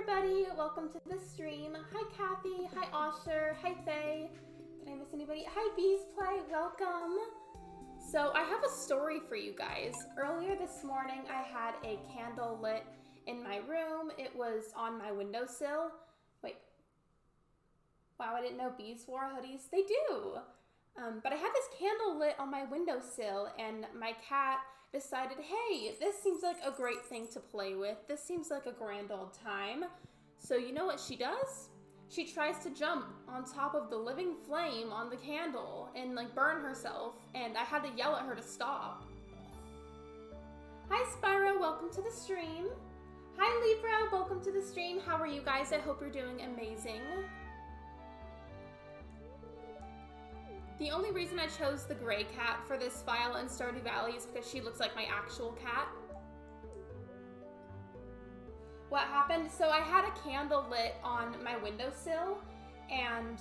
everybody, welcome to the stream. Hi Kathy, hi Osher, hi Faye. Did I miss anybody? Hi Bees Play, welcome. So I have a story for you guys. Earlier this morning I had a candle lit in my room. It was on my windowsill. Wait. Wow, I didn't know bees wore hoodies. They do. But I had this candle lit on my windowsill and my cat decided, hey, this seems like a great thing to play with. This seems like a grand old time. So you know what she does? She tries to jump on top of the living flame on the candle and like burn herself, and I had to yell at her to stop. Hi Spyro, welcome to the stream. Hi Libra, welcome to the stream. How are you guys? I hope you're doing amazing. The only reason I chose the gray cat for this file in Stardew Valley is because she looks like my actual cat. What happened? So I had a candle lit on my windowsill, and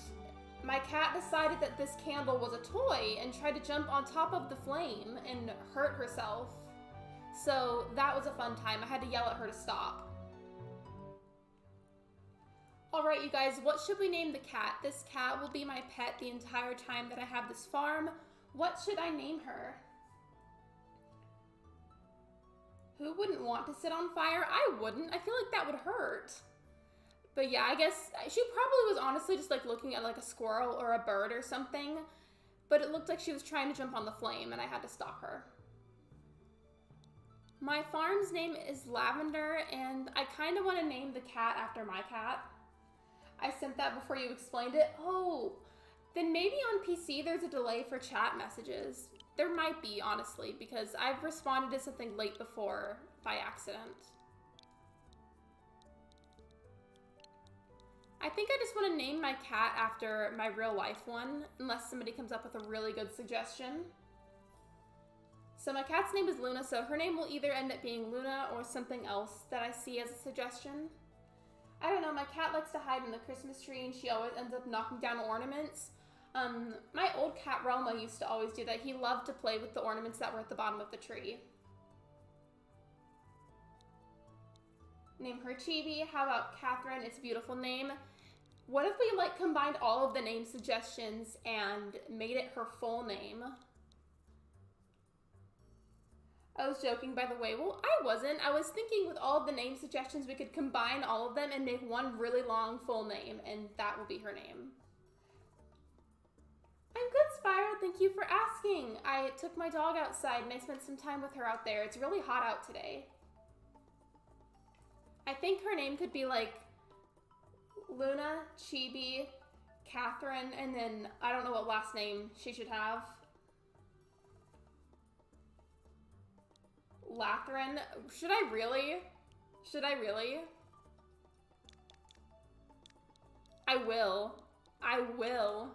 my cat decided that this candle was a toy and tried to jump on top of the flame and hurt herself. So that was a fun time. I had to yell at her to stop. Alright, you guys, what should we name the cat? This cat will be my pet the entire time that I have this farm. What should I name her? Who wouldn't want to sit on fire? I wouldn't. I feel like that would hurt. But yeah, I guess she probably was honestly just like looking at like a squirrel or a bird or something. But it looked like she was trying to jump on the flame and I had to stop her. My farm's name is Lavender, and I kind of want to name the cat after my cat. I sent that before you explained it. Oh, then maybe on PC there's a delay for chat messages. There might be, honestly, because I've responded to something late before by accident. I think I just want to name my cat after my real life one, unless somebody comes up with a really good suggestion. So my cat's name is Luna, so her name will either end up being Luna or something else that I see as a suggestion. I don't know, my cat likes to hide in the Christmas tree and she always ends up knocking down ornaments. My old cat Relma used to always do that. He loved to play with the ornaments that were at the bottom of the tree. Name her Chibi. How about Catherine? It's a beautiful name. What if we like combined all of the name suggestions and made it her full name? I was joking, by the way. Well, I wasn't. I was thinking with all of the name suggestions, we could combine all of them and make one really long full name, and that will be her name. I'm good, Spyro. Thank you for asking. I took my dog outside and I spent some time with her out there. It's really hot out today. I think her name could be like Luna, Chibi, Catherine, and then I don't know what last name she should have. Lathrin. Should I really? Should I really? I will. I will.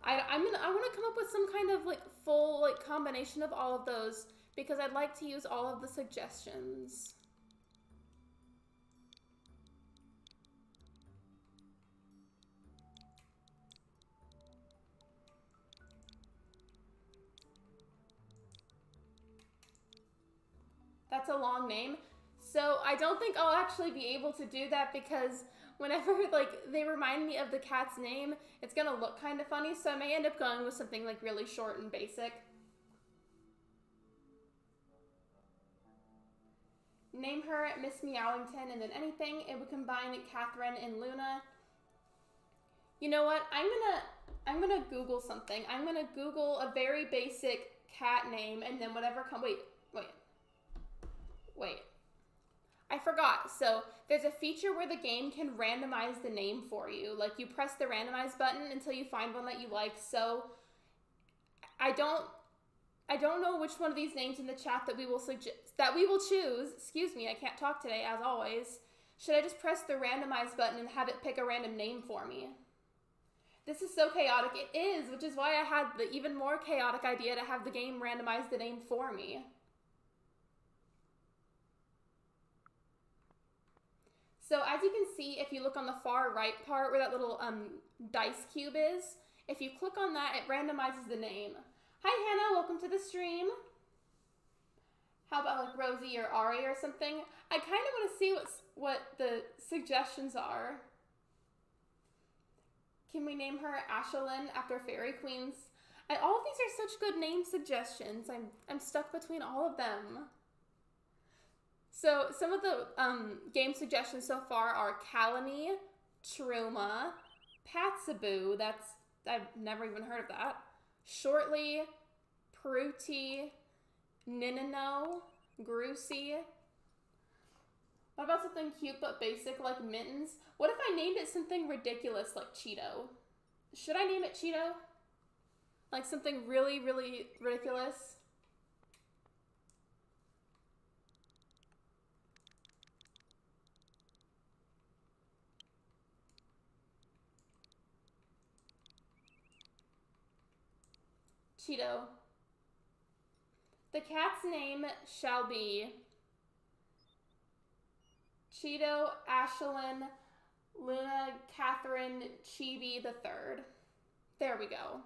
I want to come up with some kind of like full like combination of all of those because I'd like to use all of the suggestions. That's a long name. So I don't think I'll actually be able to do that because whenever like they remind me of the cat's name, it's gonna look kind of funny. So I may end up going with something like really short and basic. Name her Miss Meowington and then anything. It would combine Catherine and Luna. You know what? I'm gonna Google something. I'm gonna Google a very basic cat name and then whatever Wait, I forgot. So there's a feature where the game can randomize the name for you. Like you press the randomize button until you find one that you like. So I don't know which one of these names in the chat that we will choose. Excuse me, I can't talk today as always. Should I just press the randomize button and have it pick a random name for me? This is so chaotic. It is, which is why I had the even more chaotic idea to have the game randomize the name for me. So as you can see, if you look on the far right part where that little dice cube is, if you click on that, it randomizes the name. Hi Hannah, welcome to the stream. How about like Rosie or Ari or something? I kind of want to see what the suggestions are. Can we name her Ashelyn after fairy queens? All of these are such good name suggestions. I'm stuck between all of them. So some of the game suggestions so far are Kalani, Truma, Patsaboo, I've never even heard of that. Shortly, Pruti, Ninino, Groosey. What about something cute but basic like Mittens? What if I named it something ridiculous like Cheeto? Should I name it Cheeto? Like something really, really ridiculous? Cheeto. The cat's name shall be Cheeto Ashelyn Luna Catherine Chibi III. There we go.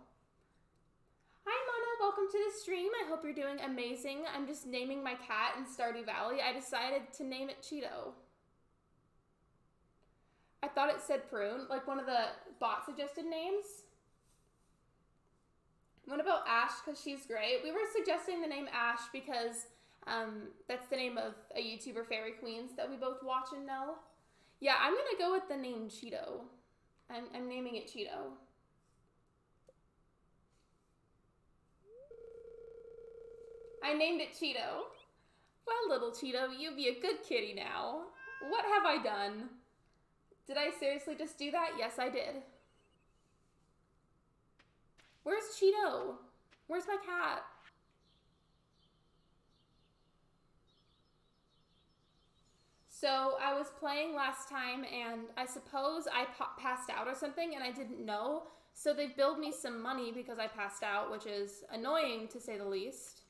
Hi Mona, welcome to the stream. I hope you're doing amazing. I'm just naming my cat in Stardew Valley. I decided to name it Cheeto. I thought it said Prune, like one of the bot suggested names. What about Ash, because she's great? We were suggesting the name Ash because that's the name of a YouTuber, Fairy Queens, that we both watch and know. Yeah, I'm going to go with the name Cheeto. I'm naming it Cheeto. I named it Cheeto. Well, little Cheeto, you be a good kitty now. What have I done? Did I seriously just do that? Yes, I did. Where's Cheeto? Where's my cat? So I was playing last time and I suppose I passed out or something and I didn't know. So they billed me some money because I passed out, which is annoying to say the least.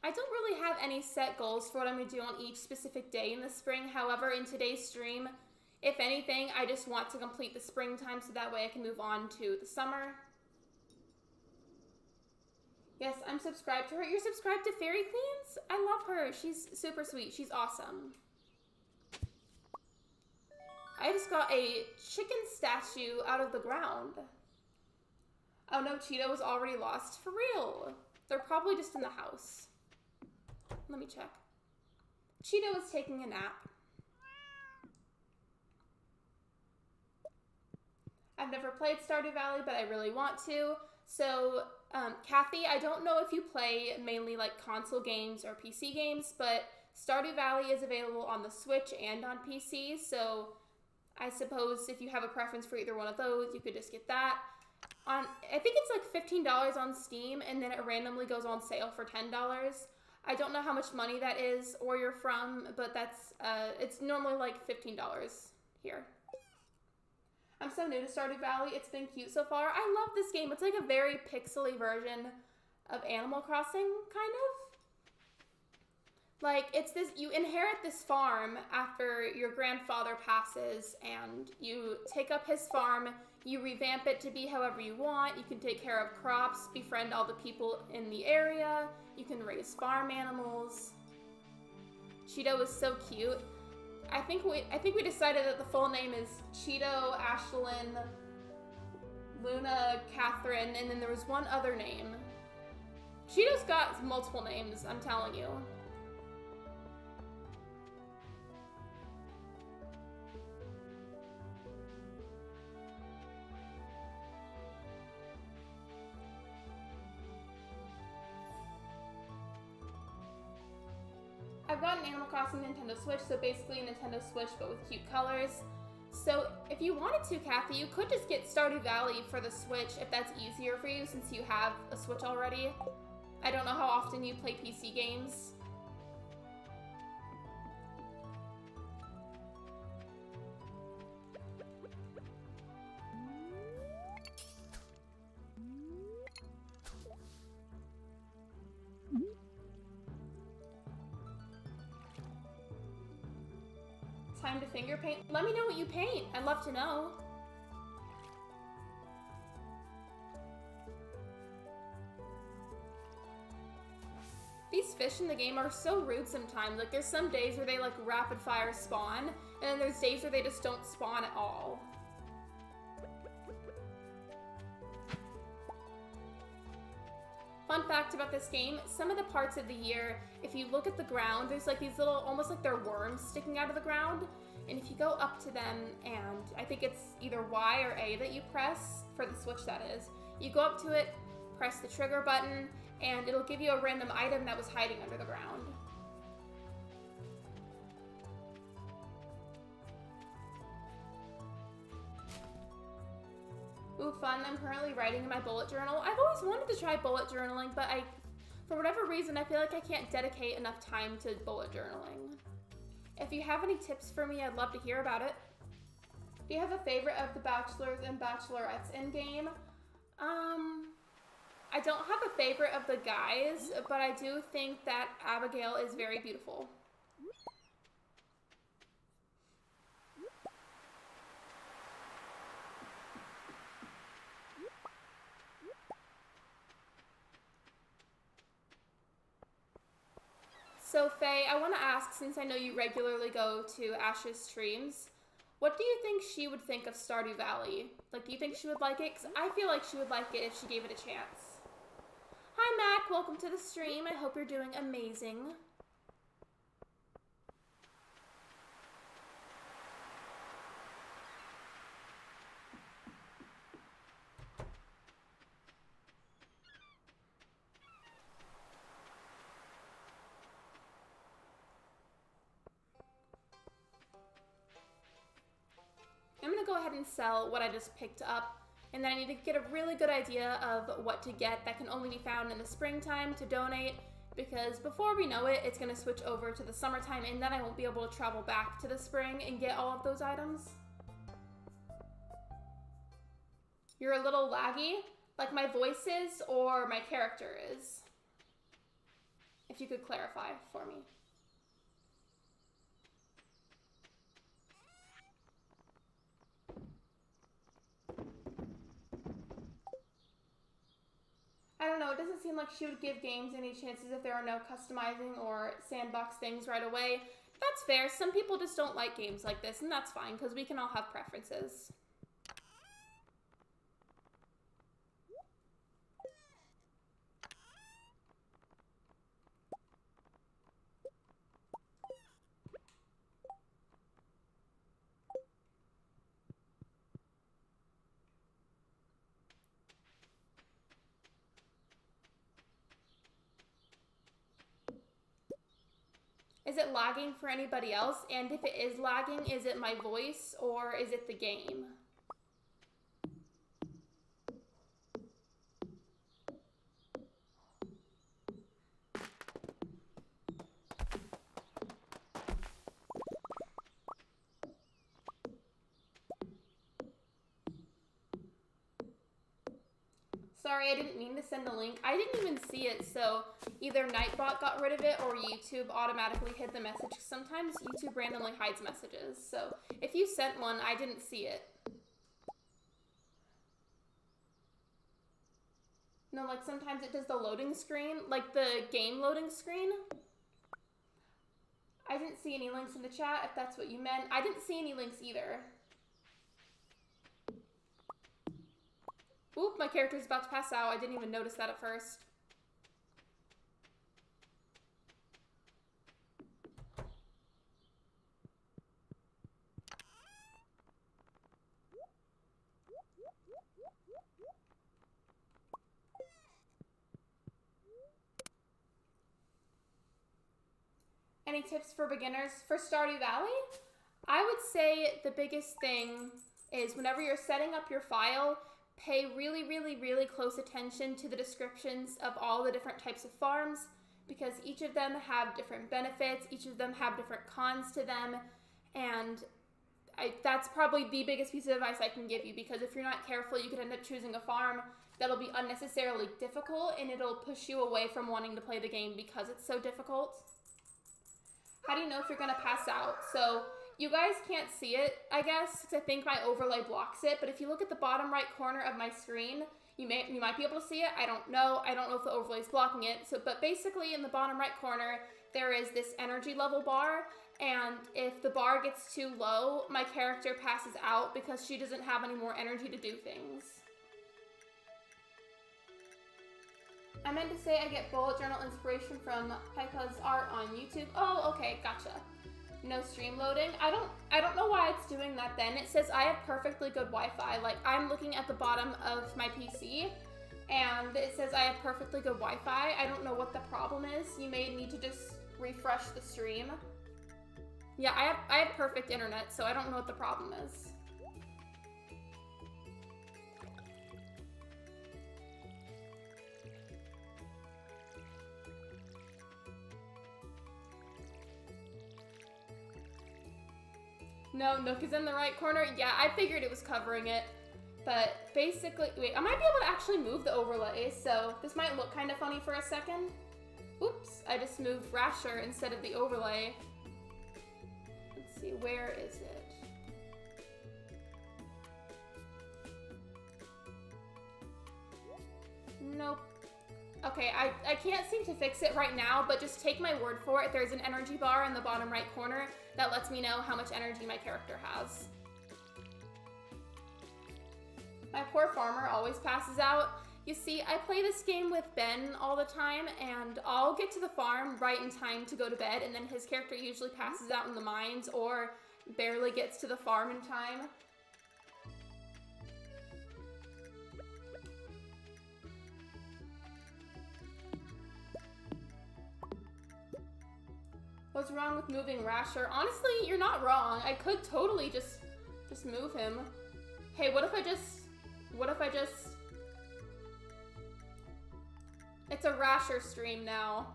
I don't really have any set goals for what I'm going to do on each specific day in the spring. However, in today's stream, if anything, I just want to complete the springtime so that way I can move on to the summer. Yes, I'm subscribed to her. You're subscribed to Fairy Queens? I love her. She's super sweet. She's awesome. I just got a chicken statue out of the ground. Oh no, Cheeto was already lost. For real. They're probably just in the house. Let me check. Cheeto is taking a nap. I've never played Stardew Valley, but I really want to. So, Kathy, I don't know if you play mainly like console games or PC games, but Stardew Valley is available on the Switch and on PC. So, I suppose if you have a preference for either one of those, you could just get that. I think it's like $15 on Steam, and then it randomly goes on sale for $10. I don't know how much money that is or you're from, but that's it's normally like $15 here. I'm so new to Stardew Valley. It's been cute so far. I love this game. It's like a very pixely version of Animal Crossing, kind of. Like, it's this, you inherit this farm after your grandfather passes, and you take up his farm, you revamp it to be however you want, you can take care of crops, befriend all the people in the area, you can raise farm animals. Cheeto is so cute. I think we decided that the full name is Cheeto, Ashelyn, Luna, Catherine, and then there was one other name. Cheeto's got multiple names, I'm telling you. I've got an Animal Crossing Nintendo Switch, so basically a Nintendo Switch but with cute colors. So if you wanted to, Kathy, you could just get Stardew Valley for the Switch if that's easier for you since you have a Switch already. I don't know how often you play PC games. Time to finger paint. Let me know what you paint. I'd love to know. These fish in the game are so rude sometimes. Like, there's some days where they, like, rapid fire spawn, and then there's days where they just don't spawn at all. Fun fact about this game, some of the parts of the year, if you look at the ground, there's like these little, almost like they're worms sticking out of the ground. And if you go up to them, and I think it's either Y or A that you press, for the Switch that is, you go up to it, press the trigger button, and it'll give you a random item that was hiding under the ground. Ooh, fun. I'm currently writing in my bullet journal. I've always wanted to try bullet journaling, but for whatever reason, I feel like I can't dedicate enough time to bullet journaling. If you have any tips for me, I'd love to hear about it. Do you have a favorite of the bachelors and bachelorettes in game? I don't have a favorite of the guys, but I do think that Abigail is very beautiful. So Faye, I want to ask, since I know you regularly go to Ash's streams, what do you think she would think of Stardew Valley? Like, do you think she would like it? Because I feel like she would like it if she gave it a chance. Hi Mac, welcome to the stream. I hope you're doing amazing. I'm gonna go ahead and sell what I just picked up, and then I need to get a really good idea of what to get that can only be found in the springtime to donate, because before we know it, it's gonna switch over to the summertime, and then I won't be able to travel back to the spring and get all of those items. You're a little laggy, like my voice is or my character is. If you could clarify for me. I don't know, it doesn't seem like she would give games any chances if there are no customizing or sandbox things right away. That's fair. Some people just don't like games like this, and that's fine, because we can all have preferences. Is it lagging for anybody else? And if it is lagging, is it my voice or is it the game? Sorry, I didn't mean to send a link. I didn't even see it, so either Nightbot got rid of it or YouTube automatically hid the message. Sometimes YouTube randomly hides messages, so if you sent one, I didn't see it. No, like sometimes it does the loading screen, like the game loading screen. I didn't see any links in the chat, if that's what you meant. I didn't see any links either. Oop, my character's about to pass out. I didn't even notice that at first. Any tips for beginners for Stardew Valley? I would say the biggest thing is whenever you're setting up your file, pay really, really, really close attention to the descriptions of all the different types of farms, because each of them have different benefits, each of them have different cons to them, and that's probably the biggest piece of advice I can give you, because if you're not careful, you could end up choosing a farm that'll be unnecessarily difficult, and it'll push you away from wanting to play the game because it's so difficult. How do you know if you're going to pass out? So You guys can't see it, I guess, because I think my overlay blocks it, but if you look at the bottom right corner of my screen, you might be able to see it. I don't know. I don't know if the overlay is blocking it. So, but basically in the bottom right corner, there is this energy level bar, and if the bar gets too low, my character passes out because she doesn't have any more energy to do things. I meant to say I get bullet journal inspiration from Pekka's art on YouTube. Oh, okay, gotcha. No stream loading. I don't know why it's doing that then. It says I have perfectly good Wi-Fi. Like, I'm looking at the bottom of my PC, and it says I have perfectly good Wi-Fi. I don't know what the problem is. You may need to just refresh the stream. Yeah, I have perfect internet, so I don't know what the problem is. No, Nook is in the right corner. Yeah, I figured it was covering it. But basically, wait, I might be able to actually move the overlay, so this might look kind of funny for a second. Oops, I just moved Rasher instead of the overlay. Let's see, where is it? Nope. Okay, I can't seem to fix it right now, but just take my word for it. There's an energy bar in the bottom right corner that lets me know how much energy my character has. My poor farmer always passes out. You see, I play this game with Ben all the time, and I'll get to the farm right in time to go to bed, and then his character usually passes out in the mines or barely gets to the farm in time. What's wrong with moving Rasher? Honestly, you're not wrong. I could totally just move him. Hey, what if I just... It's a Rasher stream now.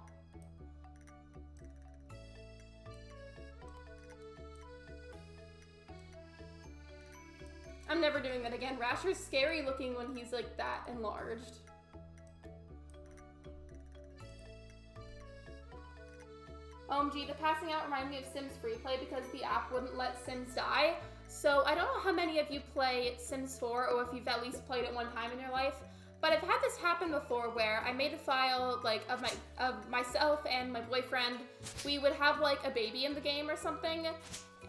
I'm never doing that again. Rasher's scary looking when he's like that enlarged. OMG, the passing out reminded me of Sims Free Play because the app wouldn't let Sims die. So I don't know how many of you play Sims 4 or if you've at least played it one time in your life, but I've had this happen before where I made a file like of myself and my boyfriend. We would have like a baby in the game or something,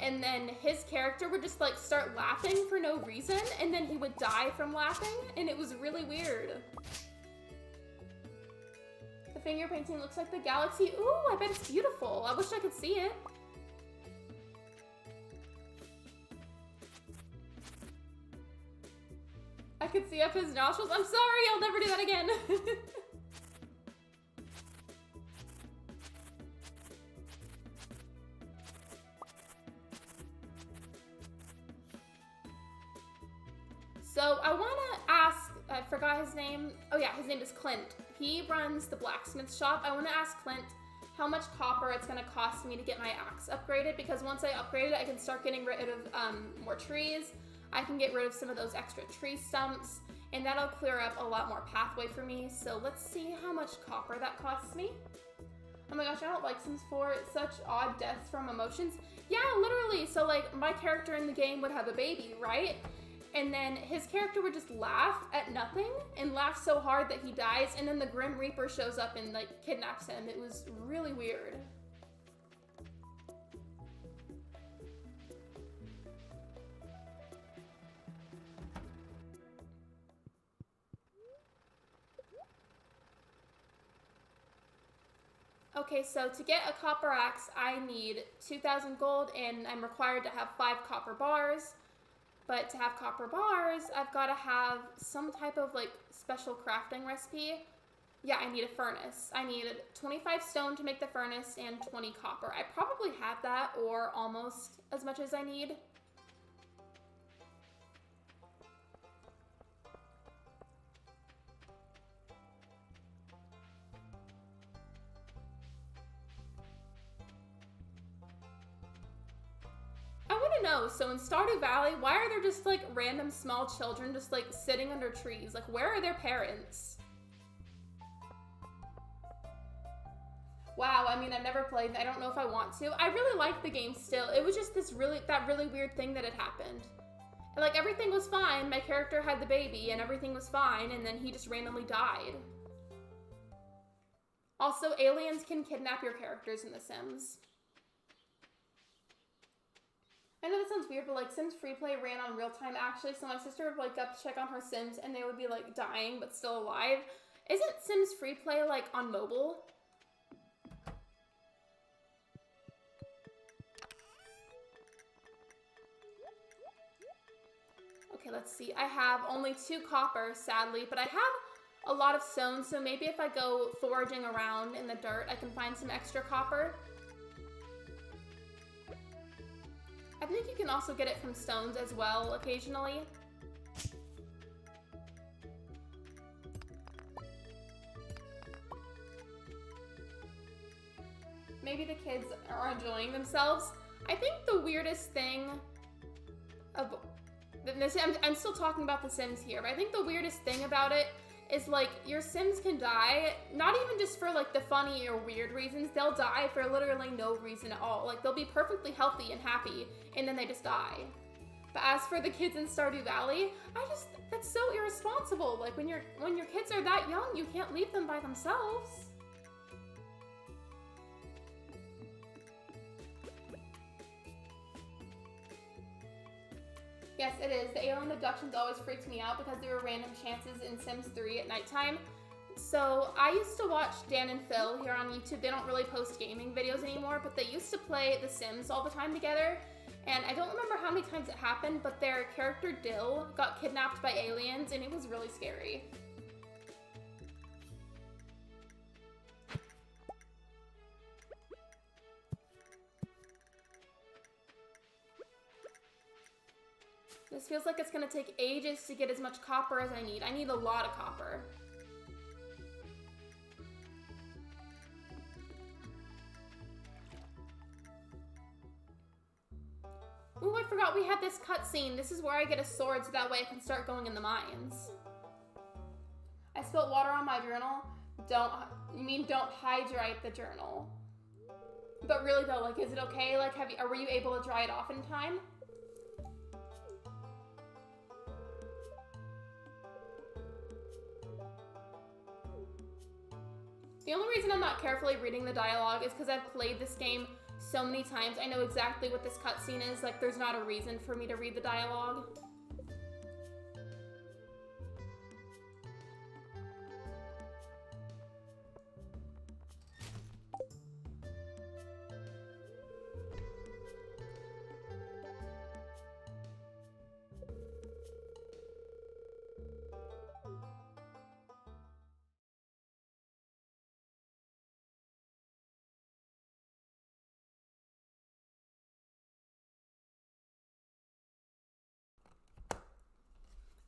and then his character would just like start laughing for no reason, and then he would die from laughing, and it was really weird. The finger painting looks like the galaxy. Ooh, I bet it's beautiful. I wish I could see it. I could see up his nostrils. I'm sorry, I'll never do that again. So I want to ask, I forgot his name. Oh yeah, his name is Clint. He runs the blacksmith shop. I want to ask Clint how much copper it's going to cost me to get my axe upgraded, because once I upgrade it, I can start getting rid of more trees. I can get rid of some of those extra tree stumps, and that'll clear up a lot more pathway for me. So let's see how much copper that costs me. Oh my gosh, I don't like Sims 4. It's such odd deaths from emotions. Yeah, literally. So like my character in the game would have a baby, right? And then his character would just laugh at nothing and laugh so hard that he dies, and then the Grim Reaper shows up and like kidnaps him. It was really weird. Okay, so to get a copper axe, I need 2,000 gold, and I'm required to have 5 copper bars. But to have copper bars, I've got to have some type of like special crafting recipe. Yeah, I need a furnace. I need 25 stone to make the furnace and 20 copper. I probably have that, or almost as much as I need. No, so in Stardew Valley, why are there just like random small children just like sitting under trees? Like, where are their parents? Wow, I mean, I've never played. I don't know if I want to. I really like the game still. It was just that really weird thing that had happened. And like everything was fine. My character had the baby and everything was fine, and then he just randomly died. Also, aliens can kidnap your characters in The Sims. I know that sounds weird, but like Sims Freeplay ran on real time actually, so my sister would wake up to check on her Sims and they would be like dying but still alive. Isn't Sims Freeplay like on mobile? Okay, let's see. I have only 2 copper, sadly, but I have a lot of stone, so maybe if I go foraging around in the dirt, I can find some extra copper. I think you can also get it from stones as well, occasionally. Maybe the kids are enjoying themselves. I think the weirdest thing of this, I'm still talking about The Sims here, but I think the weirdest thing about it is like your Sims can die, not even just for like the funny or weird reasons, they'll die for literally no reason at all. Like they'll be perfectly healthy and happy and then they just die. But as for the kids in Stardew Valley, that's so irresponsible. Like when your kids are that young, you can't leave them by themselves. Yes, it is. The alien abductions always freaked me out because there were random chances in Sims 3 at nighttime. So I used to watch Dan and Phil here on YouTube. They don't really post gaming videos anymore, but they used to play The Sims all the time together. And I don't remember how many times it happened, but their character Dill got kidnapped by aliens and it was really scary. This feels like it's gonna take ages to get as much copper as I need. I need a lot of copper. Ooh, I forgot we had this cutscene. This is where I get a sword so that way I can start going in the mines. I spilled water on my journal. You mean don't hydrate the journal. But really though, like, is it okay? Like, were you able to dry it off in time? The only reason I'm not carefully reading the dialogue is because I've played this game so many times. I know exactly what this cutscene is. Like, there's not a reason for me to read the dialogue.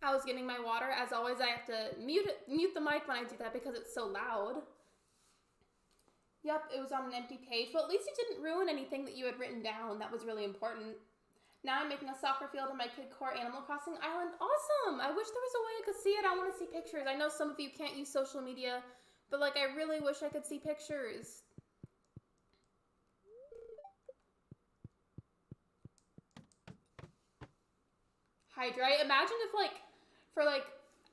I was getting my water. As always, I have to mute the mic when I do that because it's so loud. Yep, it was on an empty page. Well, at least you didn't ruin anything that you had written down. That was really important. Now I'm making a soccer field on my Kid Core Animal Crossing island. Awesome! I wish there was a way I could see it. I want to see pictures. I know some of you can't use social media, but like I really wish I could see pictures. Hydrate. Imagine if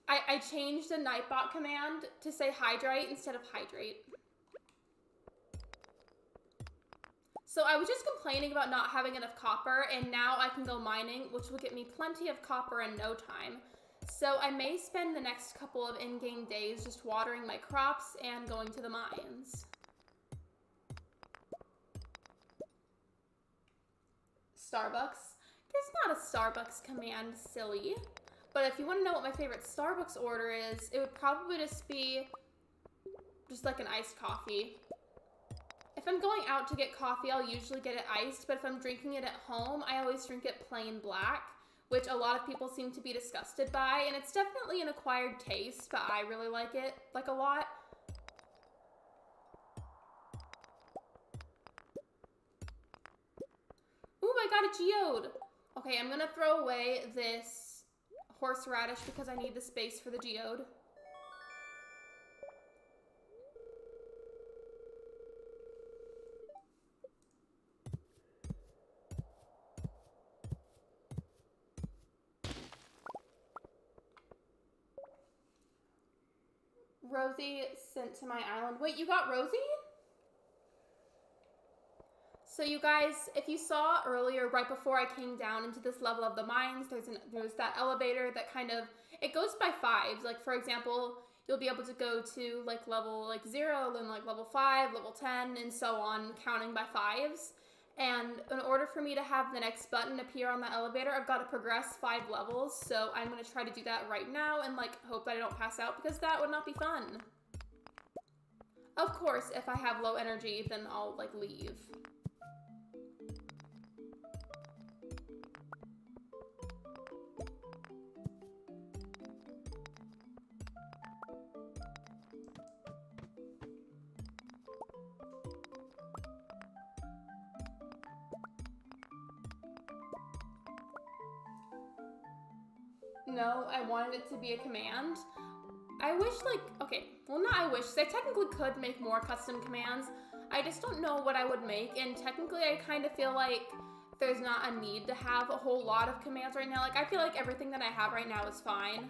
I changed the Nightbot command to say hydrate instead of hydrate. So I was just complaining about not having enough copper, and now I can go mining, which will get me plenty of copper in no time. So I may spend the next couple of in-game days just watering my crops and going to the mines. Starbucks. There's not a Starbucks command, silly. But if you want to know what my favorite Starbucks order is, it would probably just be just like an iced coffee. If I'm going out to get coffee, I'll usually get it iced, but if I'm drinking it at home, I always drink it plain black, which a lot of people seem to be disgusted by, and it's definitely an acquired taste, but I really like it, like, a lot. Ooh, I got a geode! Okay, I'm gonna throw away this horseradish because I need the space for the geode. Rosie sent to my island. Wait, you got Rosie? So you guys, if you saw earlier, right before I came down into this level of the mines, there's that elevator that kind of, it goes by fives. Like, for example, you'll be able to go to like level like 0, then like level 5, level 10, and so on, counting by fives. And in order for me to have the next button appear on the elevator, I've got to progress 5 levels. So I'm going to try to do that right now and like hope that I don't pass out, because that would not be fun. Of course, if I have low energy, then I'll like leave. No, I wanted it to be a command. I wish, like, okay, well, not I wish, I technically could make more custom commands. I just don't know what I would make, and technically I kind of feel like there's not a need to have a whole lot of commands right now. Like, I feel like everything that I have right now is fine.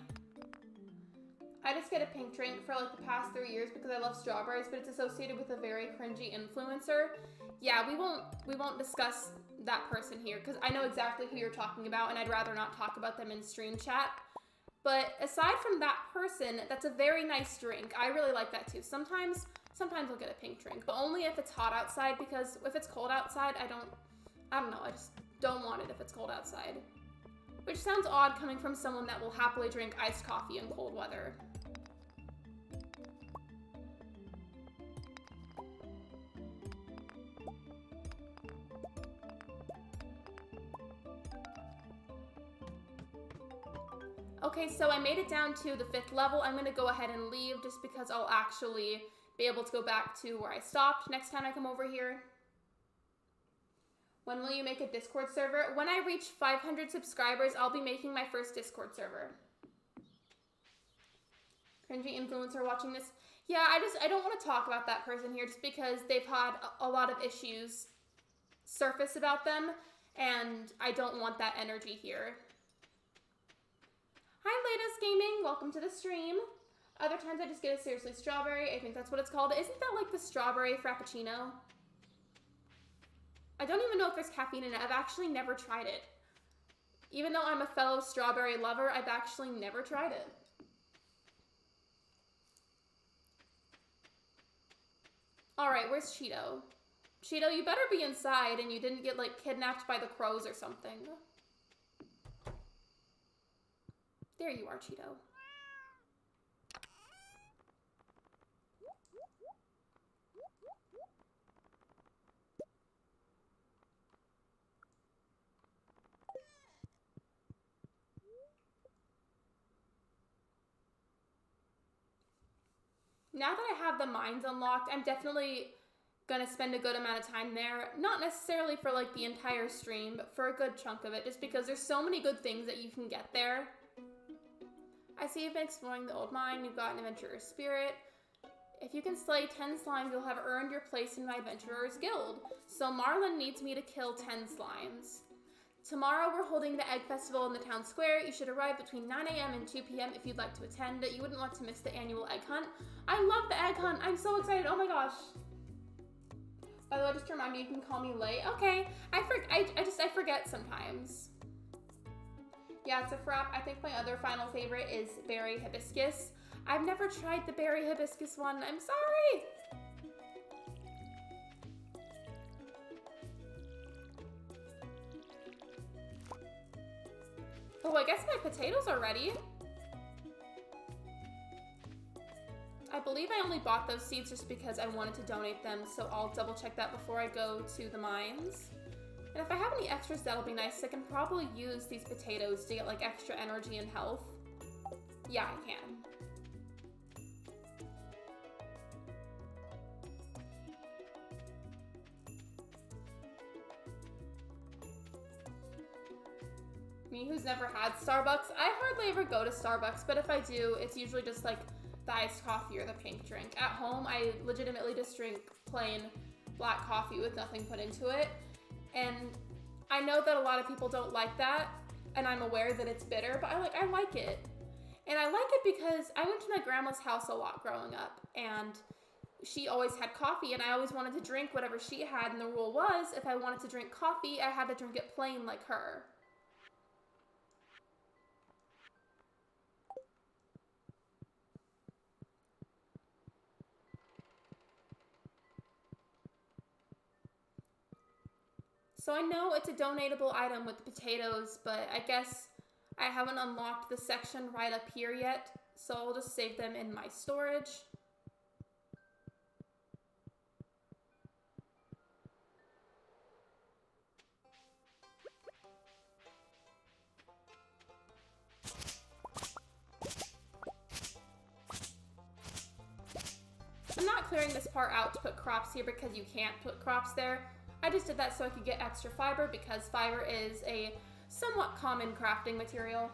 I just get a pink drink for, like, the past 3 years because I love strawberries, but it's associated with a very cringy influencer. Yeah, we won't discuss that person here, because I know exactly who you're talking about, and I'd rather not talk about them in stream chat. But aside from that person, that's a very nice drink. I really like that too. Sometimes I'll get a pink drink, but only if it's hot outside, because if it's cold outside, I don't know, I just don't want it if it's cold outside. Which sounds odd coming from someone that will happily drink iced coffee in cold weather. Okay, so I made it down to the 5th level. I'm gonna go ahead and leave just because I'll actually be able to go back to where I stopped next time I come over here. When will you make a Discord server? When I reach 500 subscribers, I'll be making my first Discord server. Cringy influencer watching this. Yeah, I don't want to talk about that person here just because they've had a lot of issues surface about them, and I don't want that energy here. Hi, Latest Gaming. Welcome to the stream. Other times I just get a seriously strawberry. I think that's what it's called. Isn't that like the strawberry frappuccino? I don't even know if there's caffeine in it. I've actually never tried it. Even though I'm a fellow strawberry lover, I've actually never tried it. All right, where's Cheeto? Cheeto, you better be inside and you didn't get like kidnapped by the crows or something. There you are, Cheeto. Now that I have the mines unlocked, I'm definitely gonna spend a good amount of time there. Not necessarily for like the entire stream, but for a good chunk of it, just because there's so many good things that you can get there. I see you've been exploring the old mine. You've got an adventurer's spirit. If you can slay 10 slimes, you'll have earned your place in my adventurer's guild. So Marlin needs me to kill 10 slimes. Tomorrow we're holding the egg festival in the town square. You should arrive between 9 a.m. and 2 p.m. if you'd like to attend. You wouldn't want to miss the annual egg hunt. I love the egg hunt. I'm so excited. Oh my gosh. By the way, just to remind you, you can call me Lay. Okay. I forget sometimes. Yeah, it's a frap. I think my other final favorite is berry hibiscus. I've never tried the berry hibiscus one. I'm sorry. Oh, I guess my potatoes are ready. I believe I only bought those seeds just because I wanted to donate them, so I'll double check that before I go to the mines. And if I have any extras, that'll be nice. I can probably use these potatoes to get like extra energy and health. Yeah, I can. Me who's never had Starbucks. I hardly ever go to Starbucks, but if I do, it's usually just like the iced coffee or the pink drink. At home, I legitimately just drink plain black coffee with nothing put into it. And I know that a lot of people don't like that, and I'm aware that it's bitter, but I like it. And I like it because I went to my grandma's house a lot growing up, and she always had coffee, and I always wanted to drink whatever she had, and the rule was if I wanted to drink coffee, I had to drink it plain like her. So I know it's a donatable item with the potatoes, but I guess I haven't unlocked the section right up here yet, so I'll just save them in my storage. I'm not clearing this part out to put crops here because you can't put crops there. I just did that so I could get extra fiber because fiber is a somewhat common crafting material.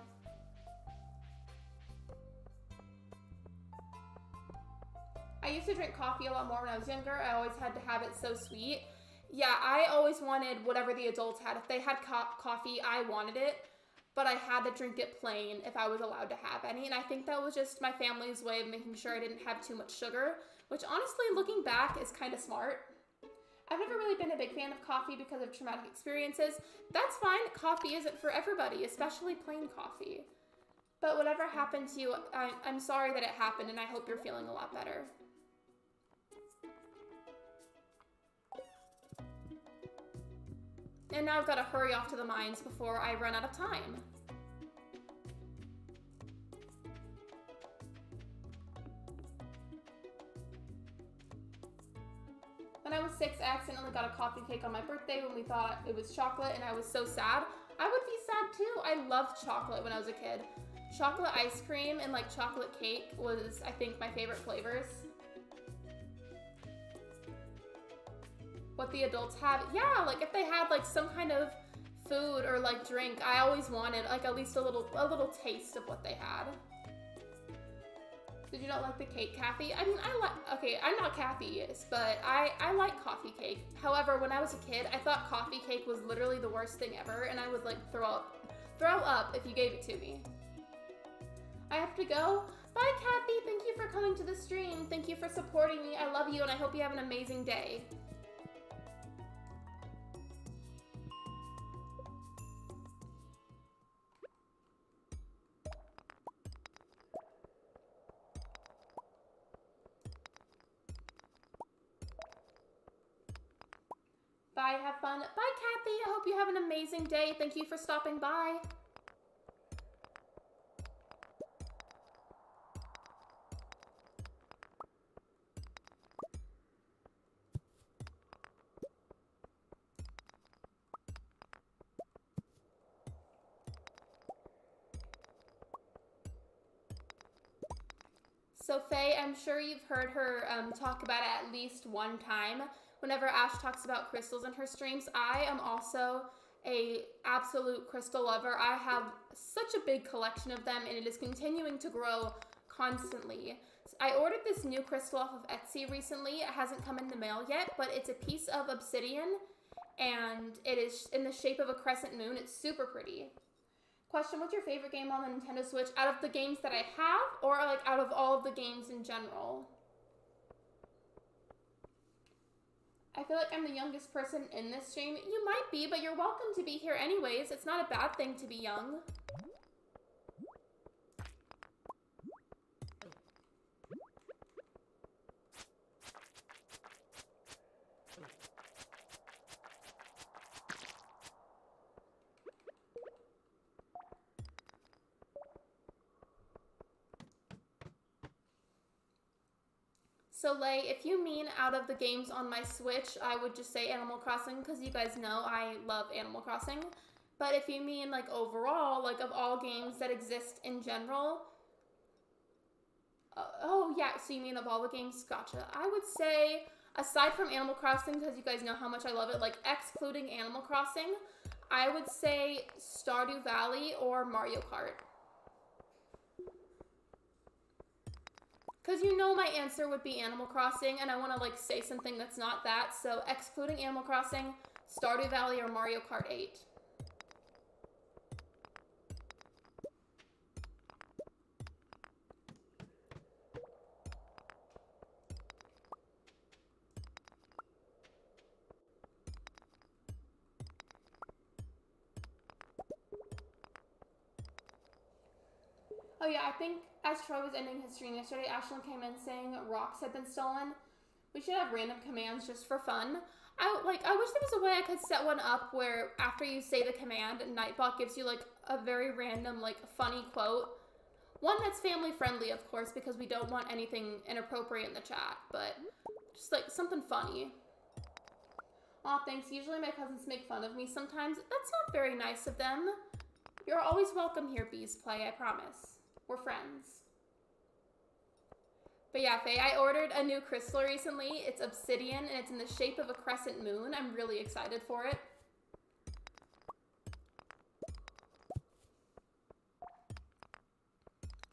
I used to drink coffee a lot more when I was younger. I always had to have it so sweet. Yeah, I always wanted whatever the adults had. If they had coffee, I wanted it, but I had to drink it plain if I was allowed to have any. And I think that was just my family's way of making sure I didn't have too much sugar, which honestly, looking back, is kind of smart. I've never really been a big fan of coffee because of traumatic experiences. That's fine. Coffee isn't for everybody, especially plain coffee. But whatever happened to you, I'm sorry that it happened, and I hope you're feeling a lot better. And now I've got to hurry off to the mines before I run out of time. When I was 6, I accidentally got a coffee cake on my birthday when we thought it was chocolate, and I was so sad. I would be sad too. I loved chocolate when I was a kid. Chocolate ice cream and like chocolate cake was, I think, my favorite flavors. What the adults have, yeah, like if they had like some kind of food or like drink, I always wanted like at least a little taste of what they had. Did you not like the cake, Kathy? I mean, okay, I'm not Kathy, yes, but I like coffee cake. However, when I was a kid, I thought coffee cake was literally the worst thing ever, and I would like throw up if you gave it to me. I have to go. Bye, Kathy. Thank you for coming to the stream. Thank you for supporting me. I love you, and I hope you have an amazing day. Bye, have fun. Bye, Kathy. I hope you have an amazing day. Thank you for stopping by. So Faye, I'm sure you've heard her talk about it at least one time. Whenever Ash talks about crystals in her streams, I am also a absolute crystal lover. I have such a big collection of them, and it is continuing to grow constantly. I ordered this new crystal off of Etsy recently. It hasn't come in the mail yet, but it's a piece of obsidian, and it is in the shape of a crescent moon. It's super pretty. Question, what's your favorite game on the Nintendo Switch out of the games that I have, or like out of all of the games in general? I feel like I'm the youngest person in this stream. You might be, but you're welcome to be here anyways. It's not a bad thing to be young. Soleil, if you mean out of the games on my Switch, I would just say Animal Crossing, because you guys know I love Animal Crossing. But if you mean like overall, like of all games that exist in general, oh yeah, so you mean of all the games, gotcha. I would say, aside from Animal Crossing, because you guys know how much I love it, like excluding Animal Crossing, I would say Stardew Valley or Mario Kart. Because you know my answer would be Animal Crossing, and I want to like say something that's not that, so excluding Animal Crossing, Stardew Valley or Mario Kart 8. Oh yeah, I think as Troy was ending his stream yesterday, Ashlyn came in saying rocks had been stolen. We should have random commands just for fun. I wish there was a way I could set one up where after you say the command, Nightbot gives you like a very random, like funny quote. One that's family friendly, of course, because we don't want anything inappropriate in the chat, but just like something funny. Aw, thanks. Usually my cousins make fun of me sometimes. That's not very nice of them. You're always welcome here, Bees Play, I promise. We're friends. But yeah, Faye, I ordered a new crystal recently. It's obsidian, and it's in the shape of a crescent moon. I'm really excited for it.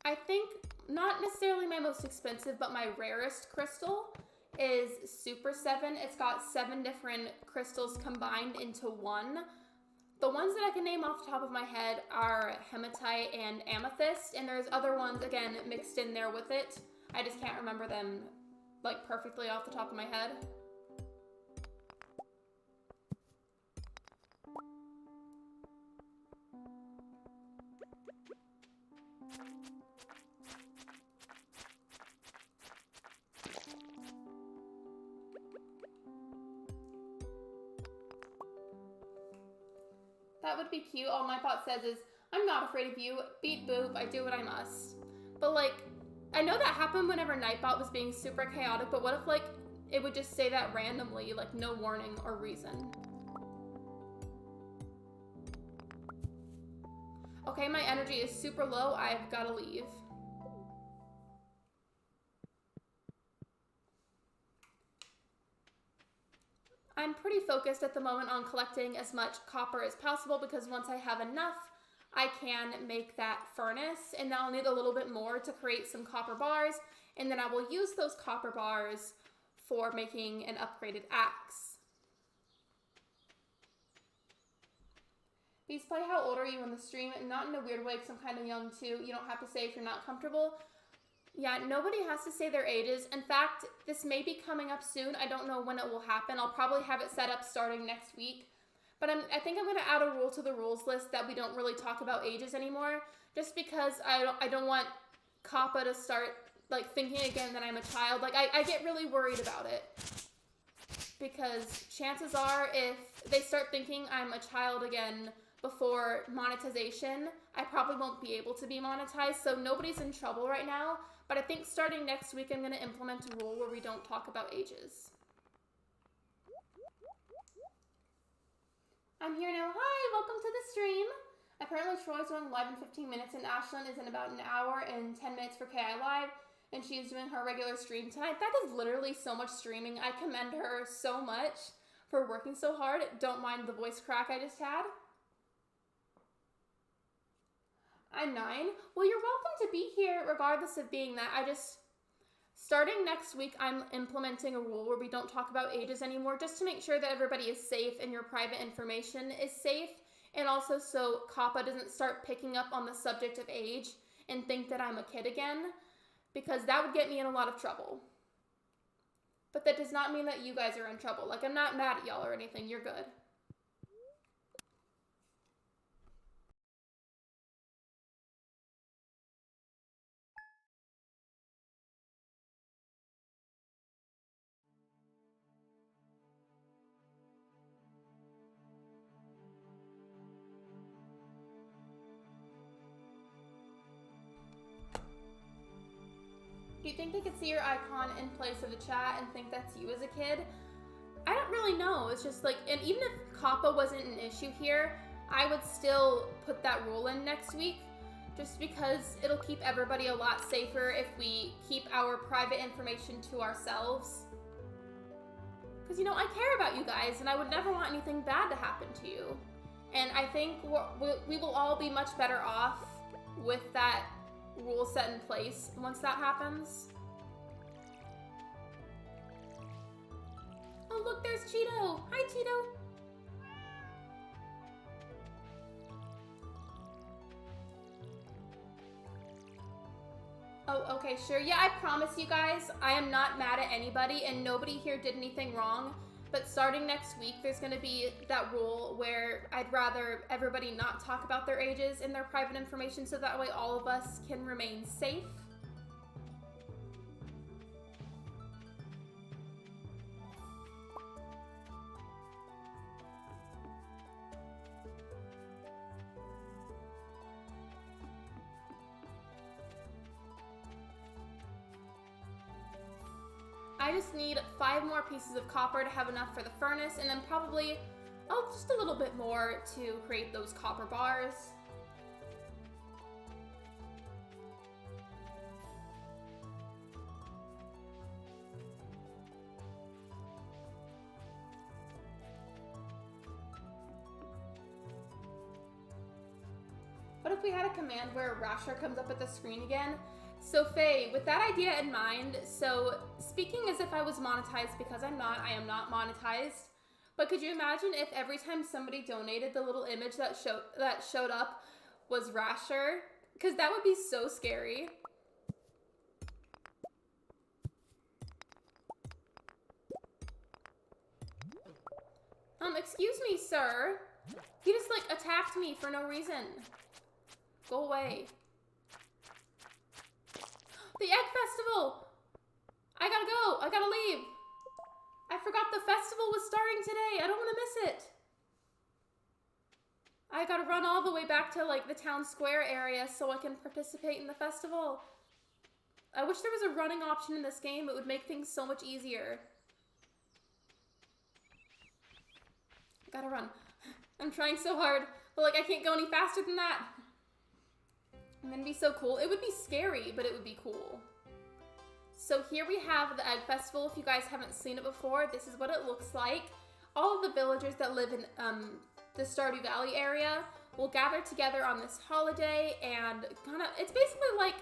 I think, not necessarily my most expensive, but my rarest crystal is Super 7. It's got 7 different crystals combined into one. The ones that I can name off the top of my head are hematite and amethyst, and there's other ones, again, mixed in there with it. I just can't remember them, like, perfectly off the top of my head. That would be cute. All Nightbot says is, I'm not afraid of you. Beat boop. I do what I must. But, like, I know that happened whenever Nightbot was being super chaotic, but what if, like, it would just say that randomly, like, no warning or reason? Okay, my energy is super low. I've got to leave. I'm pretty focused at the moment on collecting as much copper as possible because once I have enough, I can make that furnace, and then I'll need a little bit more to create some copper bars, and then I will use those copper bars for making an upgraded axe. Beast Play, how old are you in the stream? Not in a weird way, because I'm kind of young too. You don't have to say if you're not comfortable. Yeah, nobody has to say their ages. In fact, this may be coming up soon. I don't know when it will happen. I'll probably have it set up starting next week. But I think I'm going to add a rule to the rules list that we don't really talk about ages anymore, just because I don't want Kappa to start like thinking again that I'm a child. Like I get really worried about it, because chances are if they start thinking I'm a child again before monetization, I probably won't be able to be monetized. So nobody's in trouble right now. But I think starting next week, I'm going to implement a rule where we don't talk about ages. I'm here now. Hi, welcome to the stream. Apparently Troy's doing live in 15 minutes and Ashlyn is in about an hour and 10 minutes for KI Live, and she's doing her regular stream tonight. That is literally so much streaming. I commend her so much for working so hard. Don't mind the voice crack I just had. I'm 9. Well, you're welcome to be here regardless of being that. Starting next week, I'm implementing a rule where we don't talk about ages anymore, just to make sure that everybody is safe and your private information is safe, and also so Kappa doesn't start picking up on the subject of age and think that I'm a kid again, because that would get me in a lot of trouble. But that does not mean that you guys are in trouble. Like, I'm not mad at y'all or anything. You're good. Do you think they could see your icon in place of the chat and think that's you as a kid? I don't really know. It's just like, and even if Kappa wasn't an issue here, I would still put that rule in next week, just because it'll keep everybody a lot safer if we keep our private information to ourselves. Because, you know, I care about you guys, and I would never want anything bad to happen to you. And I think we will all be much better off with that rule set in place once that happens. Oh, look, there's Cheeto. Hi, Cheeto. Oh, okay, sure. Yeah, I promise you guys, I am not mad at anybody, and nobody here did anything wrong. But starting next week, there's going to be that rule where I'd rather everybody not talk about their ages and their private information so that way all of us can remain safe. I just need 5 more pieces of copper to have enough for the furnace, and then probably, just a little bit more to create those copper bars. What if we had a command where Rasher comes up at the screen again? So Faye, with that idea in mind, so speaking as if I was monetized, because I am not monetized, but could you imagine if every time somebody donated, the little image that showed up was Rasher? Because that would be so scary. Excuse me, sir. He just, like, attacked me for no reason. Go away. The Egg Festival! I gotta go. I gotta leave. I forgot the festival was starting today. I don't want to miss it. I gotta run all the way back to, like, the town square area so I can participate in the festival. I wish there was a running option in this game. It would make things so much easier. I gotta run. I'm trying so hard, but, like, I can't go any faster than that. And then it'd be so cool. It would be scary, but it would be cool. So here we have the Egg Festival. If you guys haven't seen it before, this is what it looks like. All of the villagers that live in the Stardew Valley area will gather together on this holiday, and it's basically like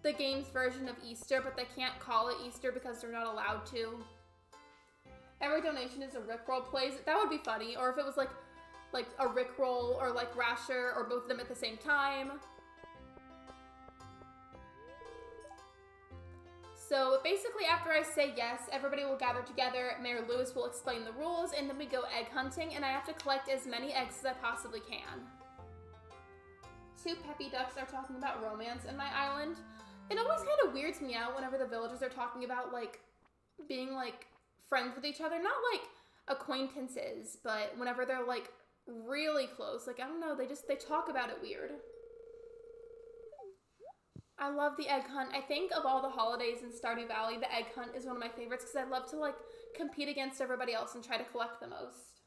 the game's version of Easter, but they can't call it Easter because they're not allowed to. Every donation is a Rickroll plays. That would be funny. Or if it was like a Rickroll or like Rasher or both of them at the same time. So basically after I say yes, everybody will gather together, Mayor Lewis will explain the rules, and then we go egg hunting, and I have to collect as many eggs as I possibly can. 2 peppy ducks are talking about romance in my island. It always kind of weirds me out whenever the villagers are talking about, like, being, like, friends with each other. Not, like, acquaintances, but whenever they're, like, really close. Like, I don't know, they talk about it weird. I love the egg hunt. I think of all the holidays in Stardew Valley, the egg hunt is one of my favorites because I love to, like, compete against everybody else and try to collect the most.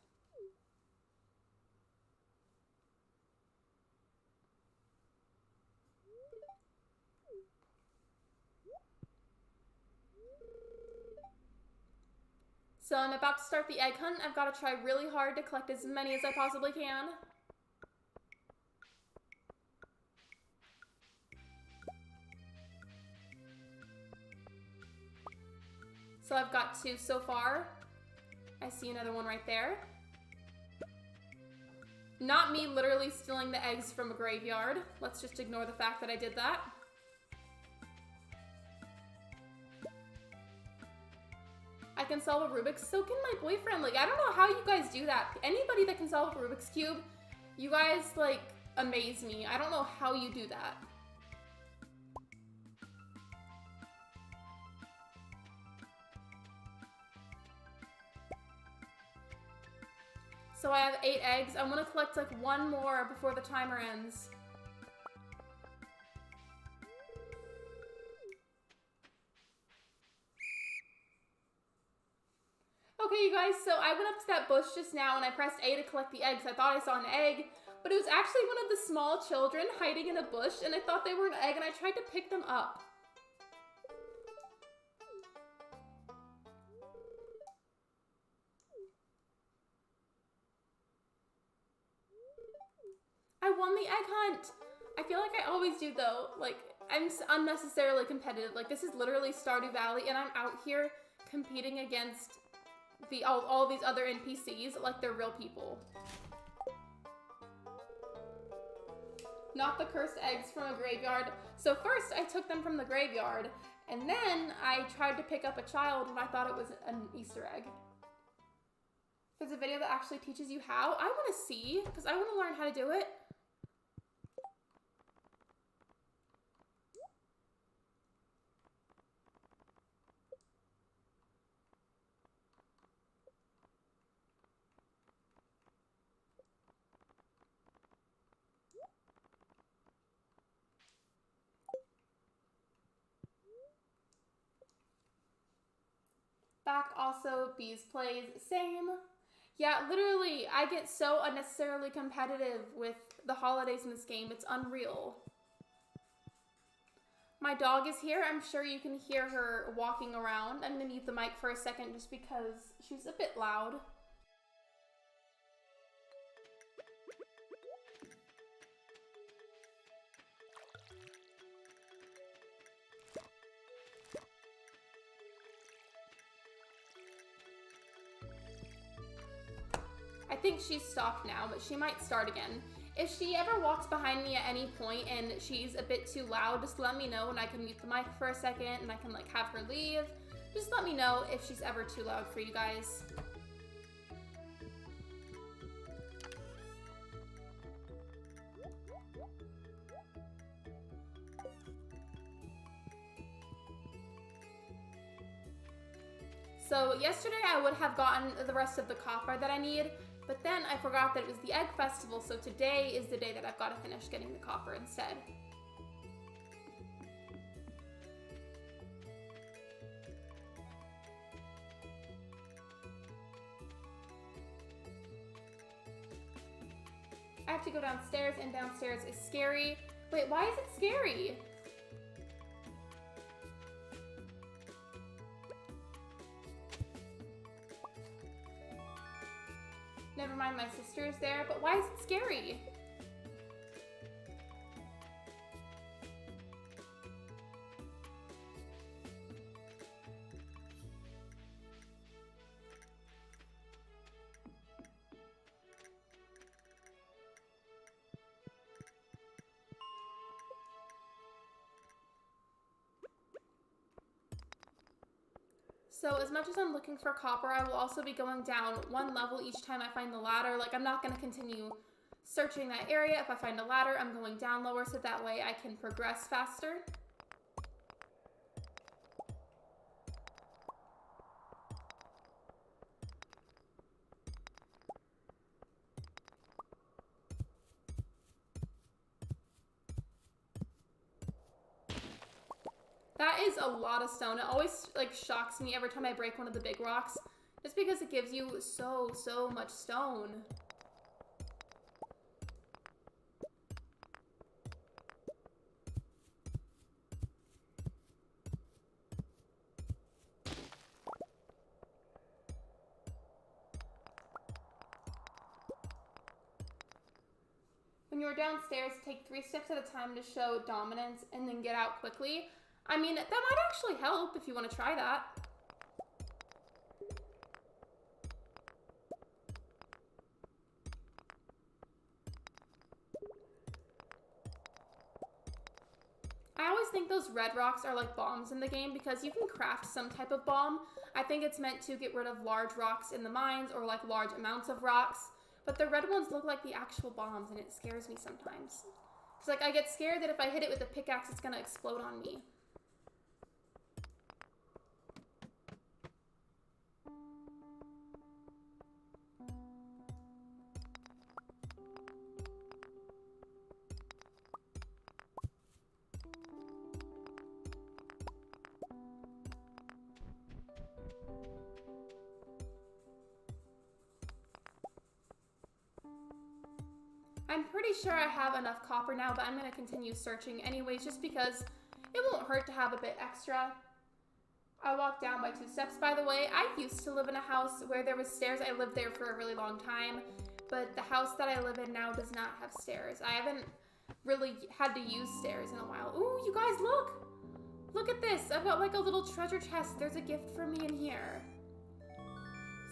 So I'm about to start the egg hunt. I've got to try really hard to collect as many as I possibly can. So I've got 2 so far. I see another one right there. Not me literally stealing the eggs from a graveyard. Let's just ignore the fact that I did that. I can solve a Rubik's, so can my boyfriend. Like, I don't know how you guys do that. Anybody that can solve a Rubik's Cube, you guys, like, amaze me. I don't know how you do that. So I have 8 eggs. I'm gonna collect, like, 1 more before the timer ends. Okay, you guys, so I went up to that bush just now and I pressed A to collect the eggs. I thought I saw an egg, but it was actually one of the small children hiding in a bush, and I thought they were an egg, and I tried to pick them up. I won the egg hunt! I feel like I always do, though. Like, I'm unnecessarily competitive. Like, this is literally Stardew Valley, and I'm out here competing against all these other NPCs like they're real people. Not the cursed eggs from a graveyard. So first I took them from the graveyard, and then I tried to pick up a child when I thought it was an Easter egg. There's a video that actually teaches you how. I want to see, because I want to learn how to do it. Back also, Bees plays, same. Yeah, literally, I get so unnecessarily competitive with the holidays in this game. It's unreal. My dog is here. I'm sure you can hear her walking around. I'm gonna mute the mic for a second just because she's a bit loud. I think she's stopped now, but she might start again. If she ever walks behind me at any point and she's a bit too loud, just let me know and I can mute the mic for a second and I can like have her leave. Just let me know if she's ever too loud for you guys. So yesterday I would have gotten the rest of the copper that I need, but then I forgot that it was the egg festival, so today is the day that I've got to finish getting the copper instead. I have to go downstairs, and downstairs is scary. Wait, why is it scary? Never mind, my sister is there, but why is it scary? So as much as I'm looking for copper, I will also be going down one level each time I find the ladder. Like, I'm not going to continue searching that area. If I find a ladder, I'm going down lower so that way I can progress faster. That is a lot of stone. It always like shocks me every time I break one of the big rocks, just because it gives you so much stone. When you're downstairs, take 3 steps at a time to show dominance and then get out quickly. I mean, that might actually help if you want to try that. I always think those red rocks are like bombs in the game because you can craft some type of bomb. I think it's meant to get rid of large rocks in the mines or like large amounts of rocks. But the red ones look like the actual bombs and it scares me sometimes. It's like I get scared that if I hit it with a pickaxe, it's gonna explode on me. I'm pretty sure I have enough copper now, but I'm going to continue searching anyways, just because it won't hurt to have a bit extra. I walked down by 2 steps, by the way. I used to live in a house where there was stairs. I lived there for a really long time, but the house that I live in now does not have stairs. I haven't really had to use stairs in a while. Ooh, you guys, look! Look at this. I've got like a little treasure chest. There's a gift for me in here.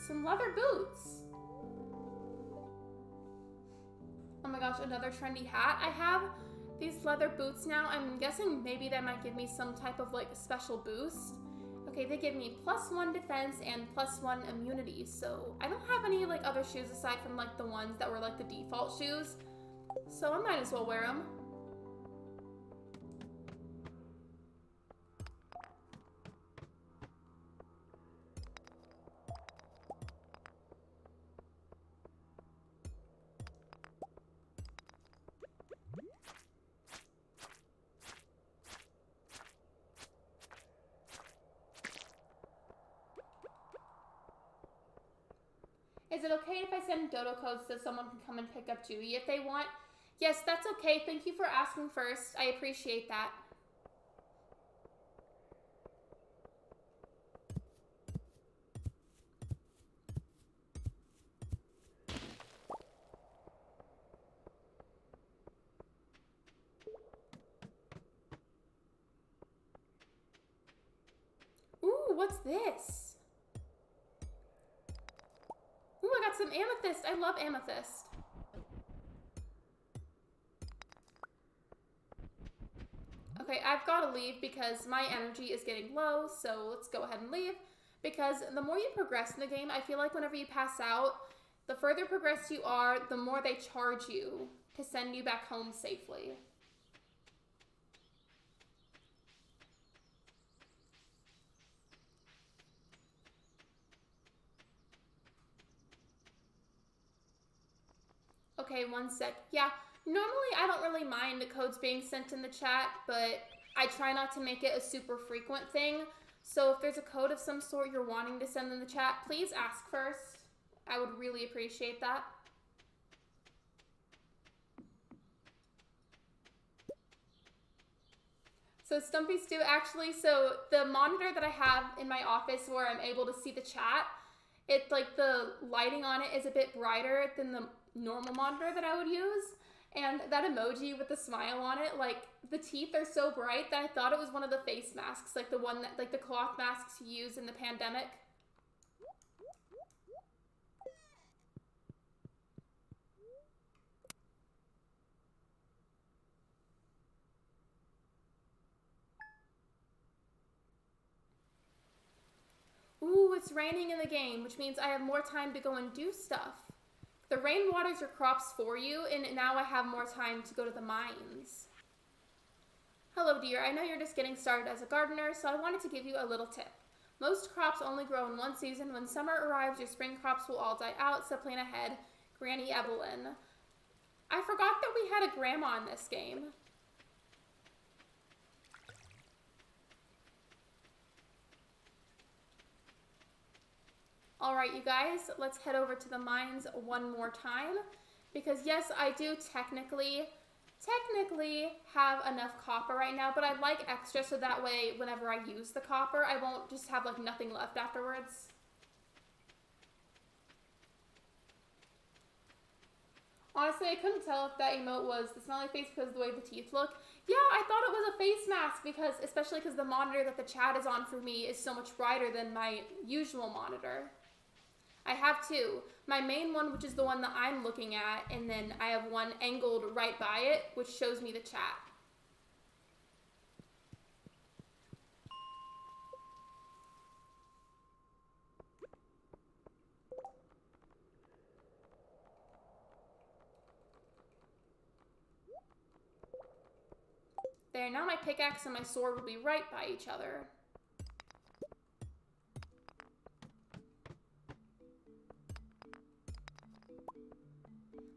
Some leather boots. Oh my gosh, another trendy hat. I have these leather boots now. I'm guessing maybe that might give me some type of like special boost. Okay, they give me +1 defense and +1 immunity, so I don't have any like other shoes aside from like the ones that were like the default shoes. So I might as well wear them. Is it okay if I send dodo codes so someone can come and pick up Judy if they want? Yes, that's okay. Thank you for asking first. I appreciate that. Ooh, what's this? Ooh, I got some amethyst. I love amethyst. Okay, I've got to leave because my energy is getting low, so let's go ahead and leave. Because the more you progress in the game, I feel like whenever you pass out, the further progressed you are, the more they charge you to send you back home safely. Okay, one sec. Yeah, normally I don't really mind the codes being sent in the chat, but I try not to make it a super frequent thing. So if there's a code of some sort you're wanting to send in the chat, please ask first. I would really appreciate that. So Stumpy Stew, actually, so the monitor that I have in my office where I'm able to see the chat, it's like the lighting on it is a bit brighter than the normal monitor that I would use. And that emoji with the smile on it, like the teeth are so bright that I thought it was one of the face masks, like the one that, like the cloth masks you use in the pandemic. Ooh, it's raining in the game, which means I have more time to go and do stuff. The rain waters your crops for you, and now I have more time to go to the mines. Hello, dear. I know you're just getting started as a gardener, so I wanted to give you a little tip. Most crops only grow in one season. When summer arrives, your spring crops will all die out, so plan ahead. Granny Evelyn. I forgot that we had a grandma in this game. Alright, you guys, let's head over to the mines one more time. Because yes, I do technically have enough copper right now, but I'd like extra so that way whenever I use the copper, I won't just have like nothing left afterwards. Honestly, I couldn't tell if that emote was the smiley face because of the way the teeth look. Yeah, I thought it was a face mask because, especially because the monitor that the chat is on for me is so much brighter than my usual monitor. I have two. My main one, which is the one that I'm looking at, and then I have one angled right by it, which shows me the chat. There, now my pickaxe and my sword will be right by each other.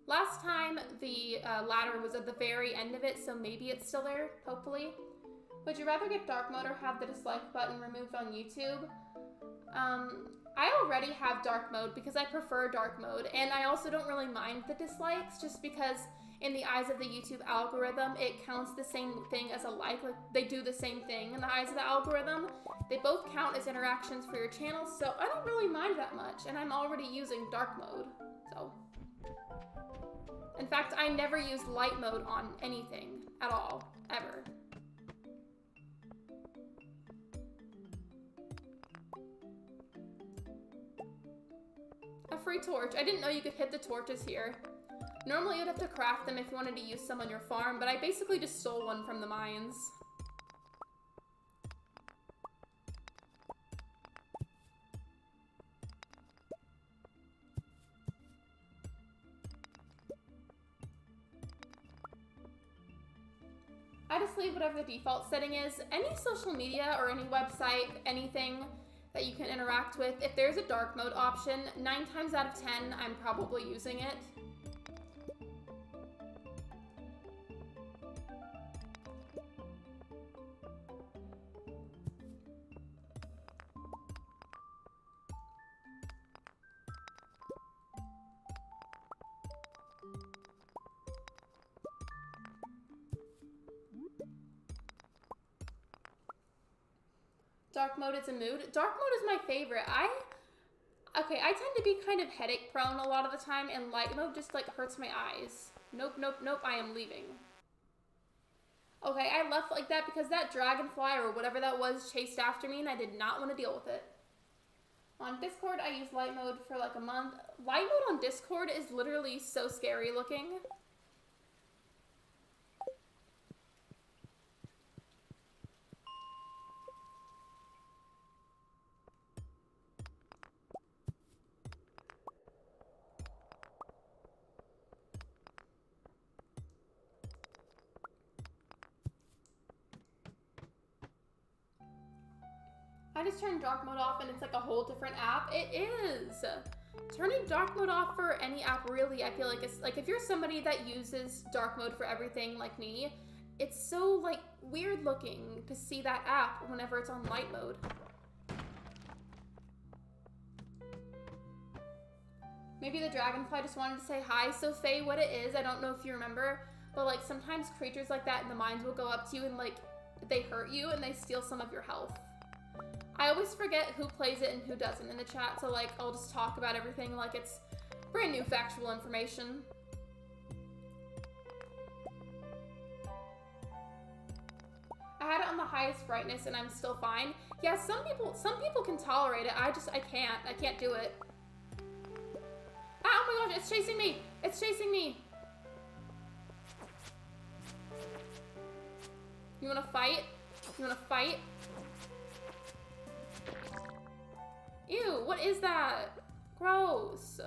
Last time, the ladder was at the very end of it, so maybe it's still there, hopefully. Would you rather get dark mode or have the dislike button removed on YouTube? I already have dark mode because I prefer dark mode, and I also don't really mind the dislikes just because in the eyes of the YouTube algorithm, it counts the same thing as a like they do the same thing in the eyes of the algorithm. They both count as interactions for your channel, so I don't really mind that much, and I'm already using dark mode, so. In fact, I never use light mode on anything at all, ever. A free torch. I didn't know you could hit the torches here. Normally you'd have to craft them if you wanted to use some on your farm, but I basically just stole one from the mines. I just leave whatever the default setting is. Any social media or any website, anything that you can interact with, if there's a dark mode option, 9 times out of 10, I'm probably using it. Dark mode is a mood. Dark mode is my favorite. Okay, I tend to be kind of headache prone a lot of the time, and light mode just like hurts my eyes. Nope, nope, nope, I am leaving. Okay, I left like that because that dragonfly or whatever that was chased after me and I did not want to deal with it. On Discord, I use light mode for like a month. Light mode on Discord is literally so scary looking. I just turned dark mode off and it's like a whole different app. It is. Turning dark mode off for any app, really, I feel like it's like if you're somebody that uses dark mode for everything like me, it's so like weird looking to see that app whenever it's on light mode. Maybe the dragonfly just wanted to say hi. So Faye, what it is, I don't know if you remember, but like sometimes creatures like that in the mines will go up to you and like they hurt you and they steal some of your health. I always forget who plays it and who doesn't in the chat, so like I'll just talk about everything like it's brand new factual information. I had it on the highest brightness and I'm still fine. Yeah, some people can tolerate it. I can't do it. Ah, oh my gosh, it's chasing me. It's chasing me. You wanna fight? You wanna fight? Ew, what is that? Gross.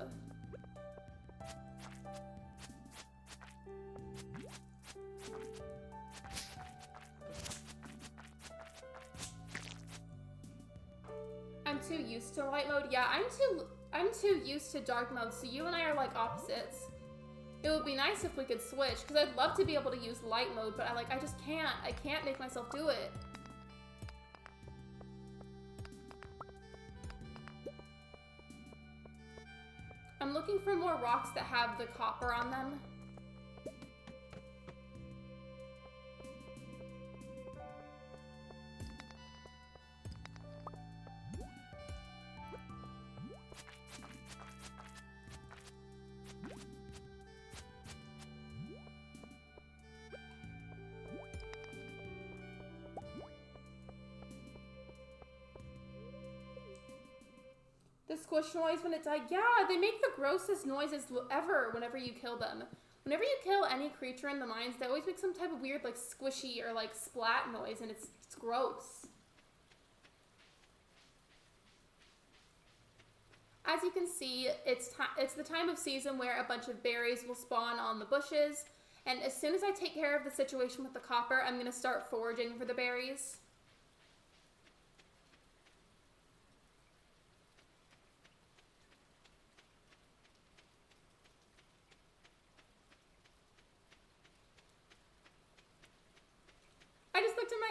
I'm too used to light mode. Yeah, I'm too used to dark mode, so you and I are like opposites. It would be nice if we could switch, because I'd love to be able to use light mode, but I just can't. I can't make myself do it. I'm looking for more rocks that have the copper on them. The squish noise when it died. Yeah, they make the grossest noises ever whenever you kill them. Whenever you kill any creature in the mines, they always make some type of weird like squishy or like splat noise, and it's gross. As you can see, it's the time of season where a bunch of berries will spawn on the bushes, and as soon as I take care of the situation with the copper, I'm going to start foraging for the berries.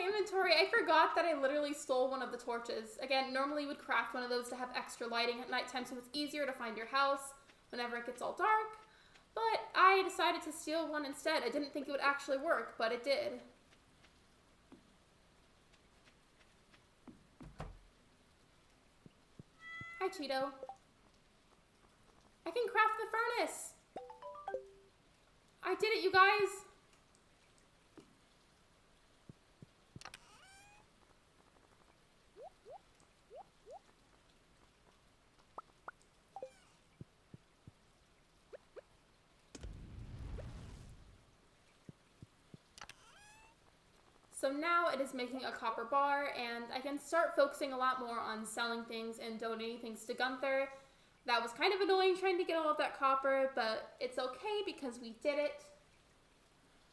Inventory. I forgot that I literally stole one of the torches. Again, normally you would craft one of those to have extra lighting at nighttime so it's easier to find your house whenever it gets all dark, but I decided to steal one instead. I didn't think it would actually work, but it did. Hi, Cheeto. I can craft the furnace. I did it, you guys. So now it is making a copper bar, and I can start focusing a lot more on selling things and donating things to Gunther. That was kind of annoying trying to get all of that copper, but it's okay because we did it.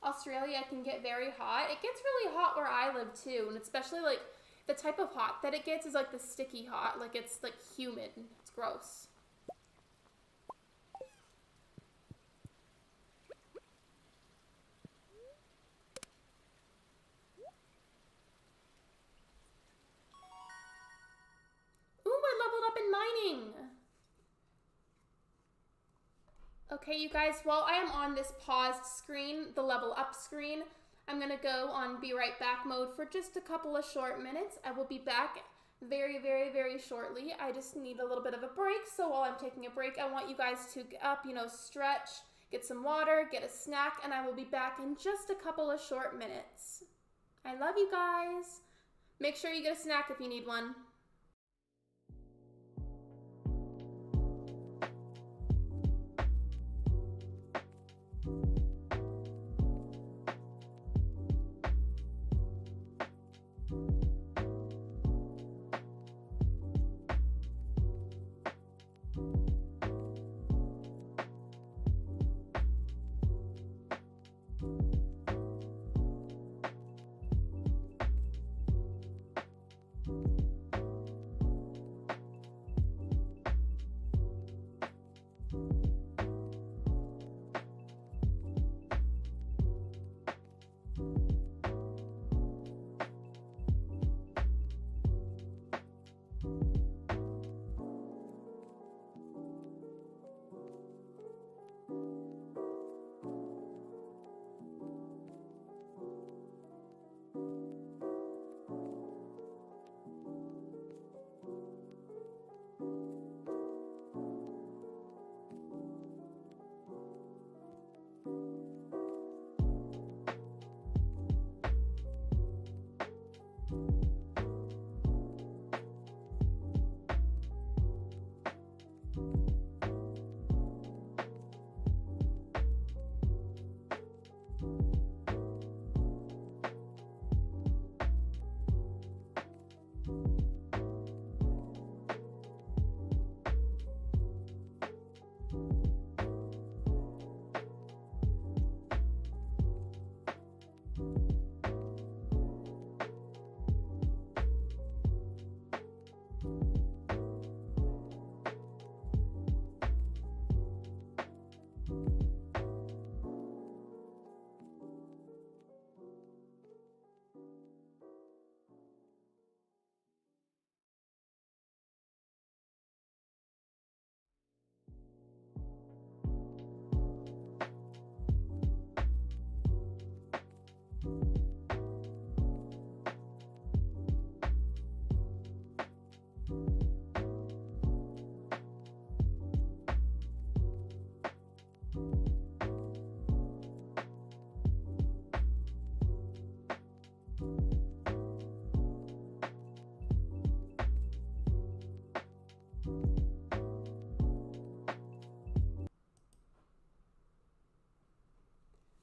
Australia can get very hot. It gets really hot where I live too, and especially like the type of hot that it gets is like the sticky hot, like it's like humid. It's gross. Ooh, I leveled up in mining. Okay, you guys, while I am on this paused screen, the level up screen, I'm gonna go on be right back mode for just a couple of short minutes. I will be back very, very, very shortly. I just need a little bit of a break, so while I'm taking a break, I want you guys to get up, you know, stretch, get some water, get a snack, and I will be back in just a couple of short minutes. I love you guys. Make sure you get a snack if you need one.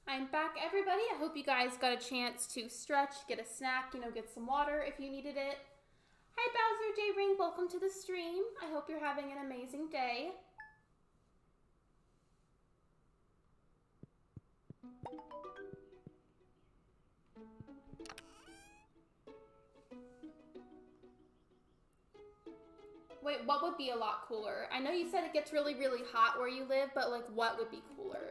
I'm back, everybody. I hope you guys got a chance to stretch, get a snack, you know, get some water if you needed it. Hi, Bowser J Ring. Welcome to the stream. I hope you're having an amazing day. Wait, what would be a lot cooler? I know you said it gets really, really hot where you live, but like what would be cooler?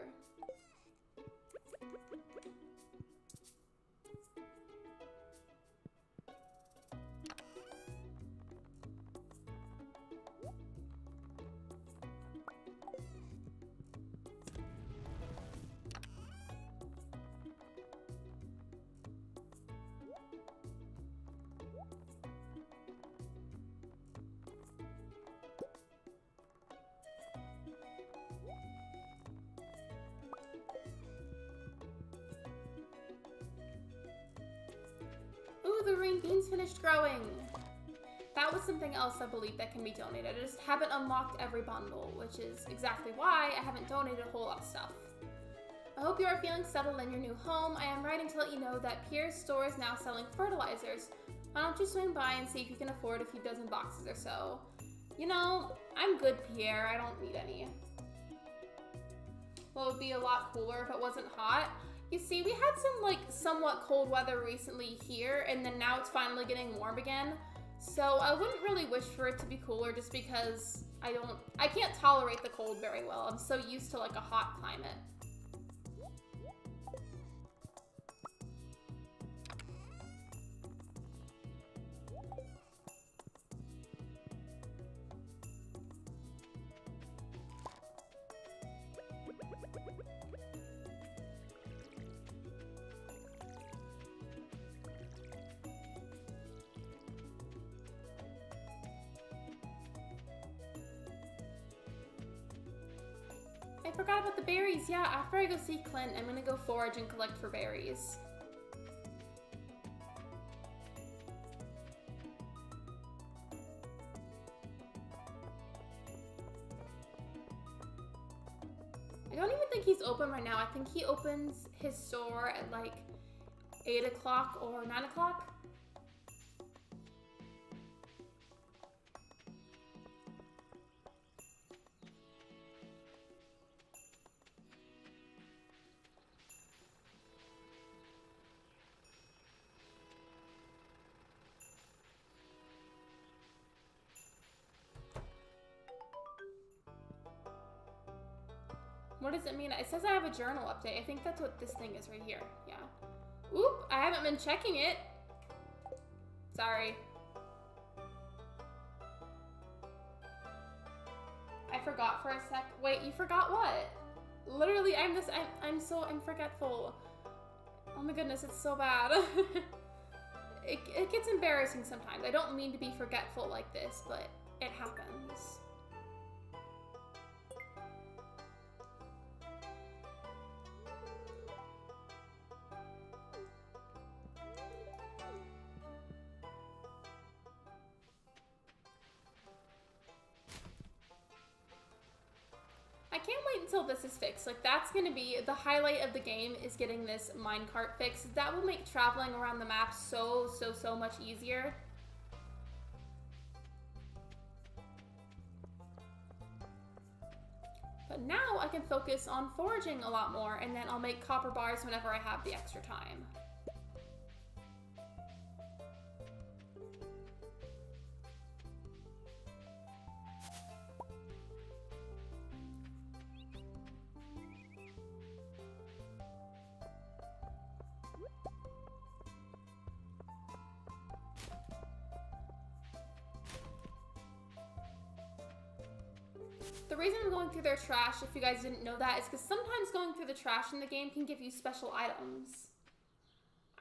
Ooh, the green beans finished growing. That was something else I believe that can be donated. I just haven't unlocked every bundle, which is exactly why I haven't donated a whole lot of stuff. I hope you are feeling settled in your new home. I am writing to let you know that Pierre's store is now selling fertilizers. Why don't you swing by and see if you can afford a few dozen boxes or so? You know, I'm good, Pierre. I don't need any. What would be a lot cooler if it wasn't hot? You see, we had some like somewhat cold weather recently here, and then now it's finally getting warm again. So I wouldn't really wish for it to be cooler just because I can't tolerate the cold very well. I'm so used to like a hot climate. I forgot about the berries. Yeah, after I go see Clint, I'm gonna go forage and collect for berries. I don't even think he's open right now. I think he opens his store at like 8 o'clock or 9 o'clock. What does it mean? It says I have a journal update. I think that's what this thing is right here. Yeah. Oop, I haven't been checking it. Sorry. I forgot for a sec. Wait, you forgot what? Literally, I'm forgetful. Oh my goodness, it's so bad. It gets embarrassing sometimes. I don't mean to be forgetful like this, but it happens. I can't wait until this is fixed. Like, that's gonna be the highlight of the game, is getting this minecart fixed. That will make traveling around the map so much easier. But now I can focus on foraging a lot more, and then I'll make copper bars whenever I have the extra time. The reason I'm going through their trash, if you guys didn't know that, is because sometimes going through the trash in the game can give you special items.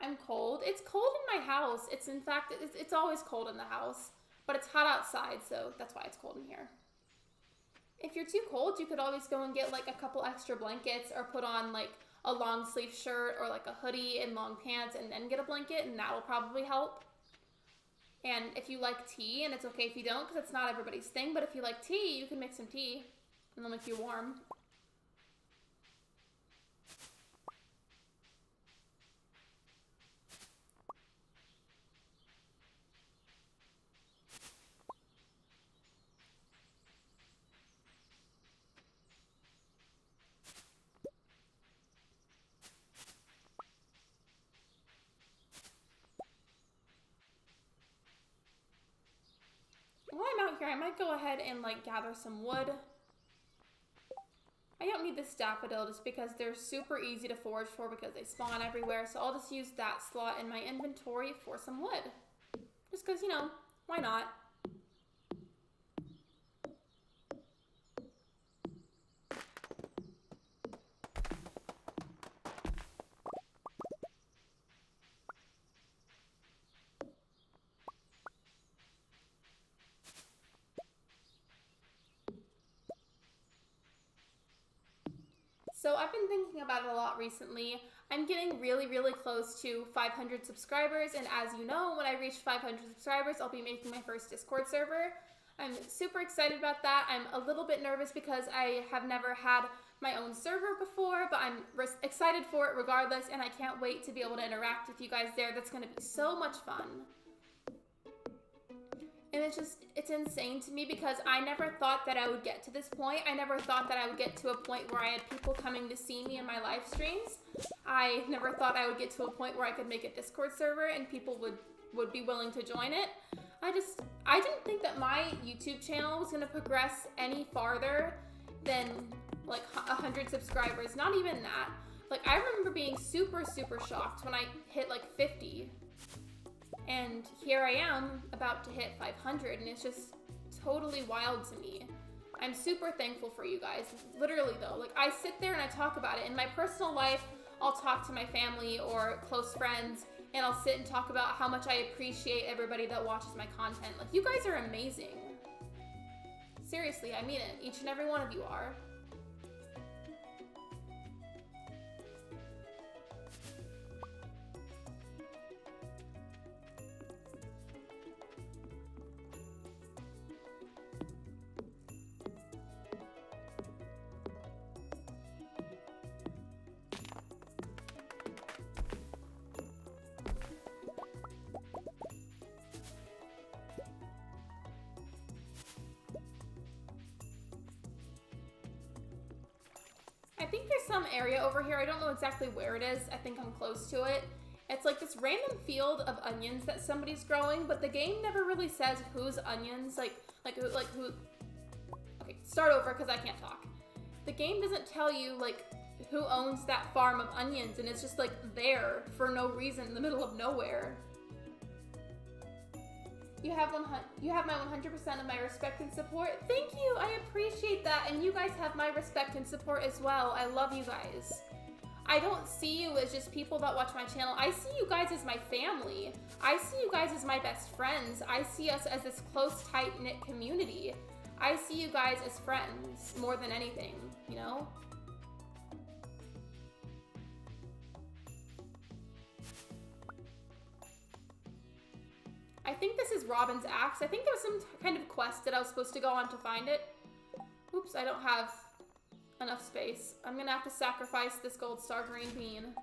I'm cold. It's cold in my house. In fact, it's always cold in the house, but it's hot outside, so that's why it's cold in here. If you're too cold, you could always go and get like a couple extra blankets, or put on like a long sleeve shirt or like a hoodie and long pants, and then get a blanket, and that will probably help. And if you like tea, and it's okay if you don't, because it's not everybody's thing, but if you like tea, you can make some tea, and it'll make you warm. While I'm out here, I might go ahead and like gather some wood. I don't need this daffodil just because they're super easy to forage for because they spawn everywhere. So I'll just use that slot in my inventory for some wood. Just because, you know, why not? So I've been thinking about it a lot recently. I'm getting really close to 500 subscribers, and as you know, when I reach 500 subscribers, I'll be making my first Discord server. I'm super excited about that. I'm a little bit nervous because I have never had my own server before, but I'm excited for it regardless, and I can't wait to be able to interact with you guys there. That's going to be so much fun. And it's insane to me because I never thought that I would get to this point. I never thought that I would get to a point where I had people coming to see me in my live streams. I never thought I would get to a point where I could make a Discord server and people would be willing to join it. I didn't think that my YouTube channel was gonna progress any farther than like 100 subscribers. Not even that. Like, I remember being super, super shocked when I hit like 50. And here I am about to hit 500, and it's just totally wild to me. I'm super thankful for you guys. Literally though, like, I sit there and I talk about it. In my personal life, I'll talk to my family or close friends, and I'll sit and talk about how much I appreciate everybody that watches my content. Like, you guys are amazing. Seriously, I mean it. Each and every one of you are. I think there's some area over here. I don't know exactly where it is. I think I'm close to it. It's like this random field of onions that somebody's growing, but the game never really says whose onions, like who. Okay, start over because I can't talk. The game doesn't tell you like who owns that farm of onions, and it's just like there for no reason in the middle of nowhere. You have my 100% of my respect and support. Thank you, I appreciate that. And you guys have my respect and support as well. I love you guys. I don't see you as just people that watch my channel. I see you guys as my family. I see you guys as my best friends. I see us as this close, tight-knit community. I see you guys as friends more than anything, you know? I think this is Robin's axe. I think there was some kind of quest that I was supposed to go on to find it. Oops, I don't have enough space. I'm gonna have to sacrifice this gold star green bean.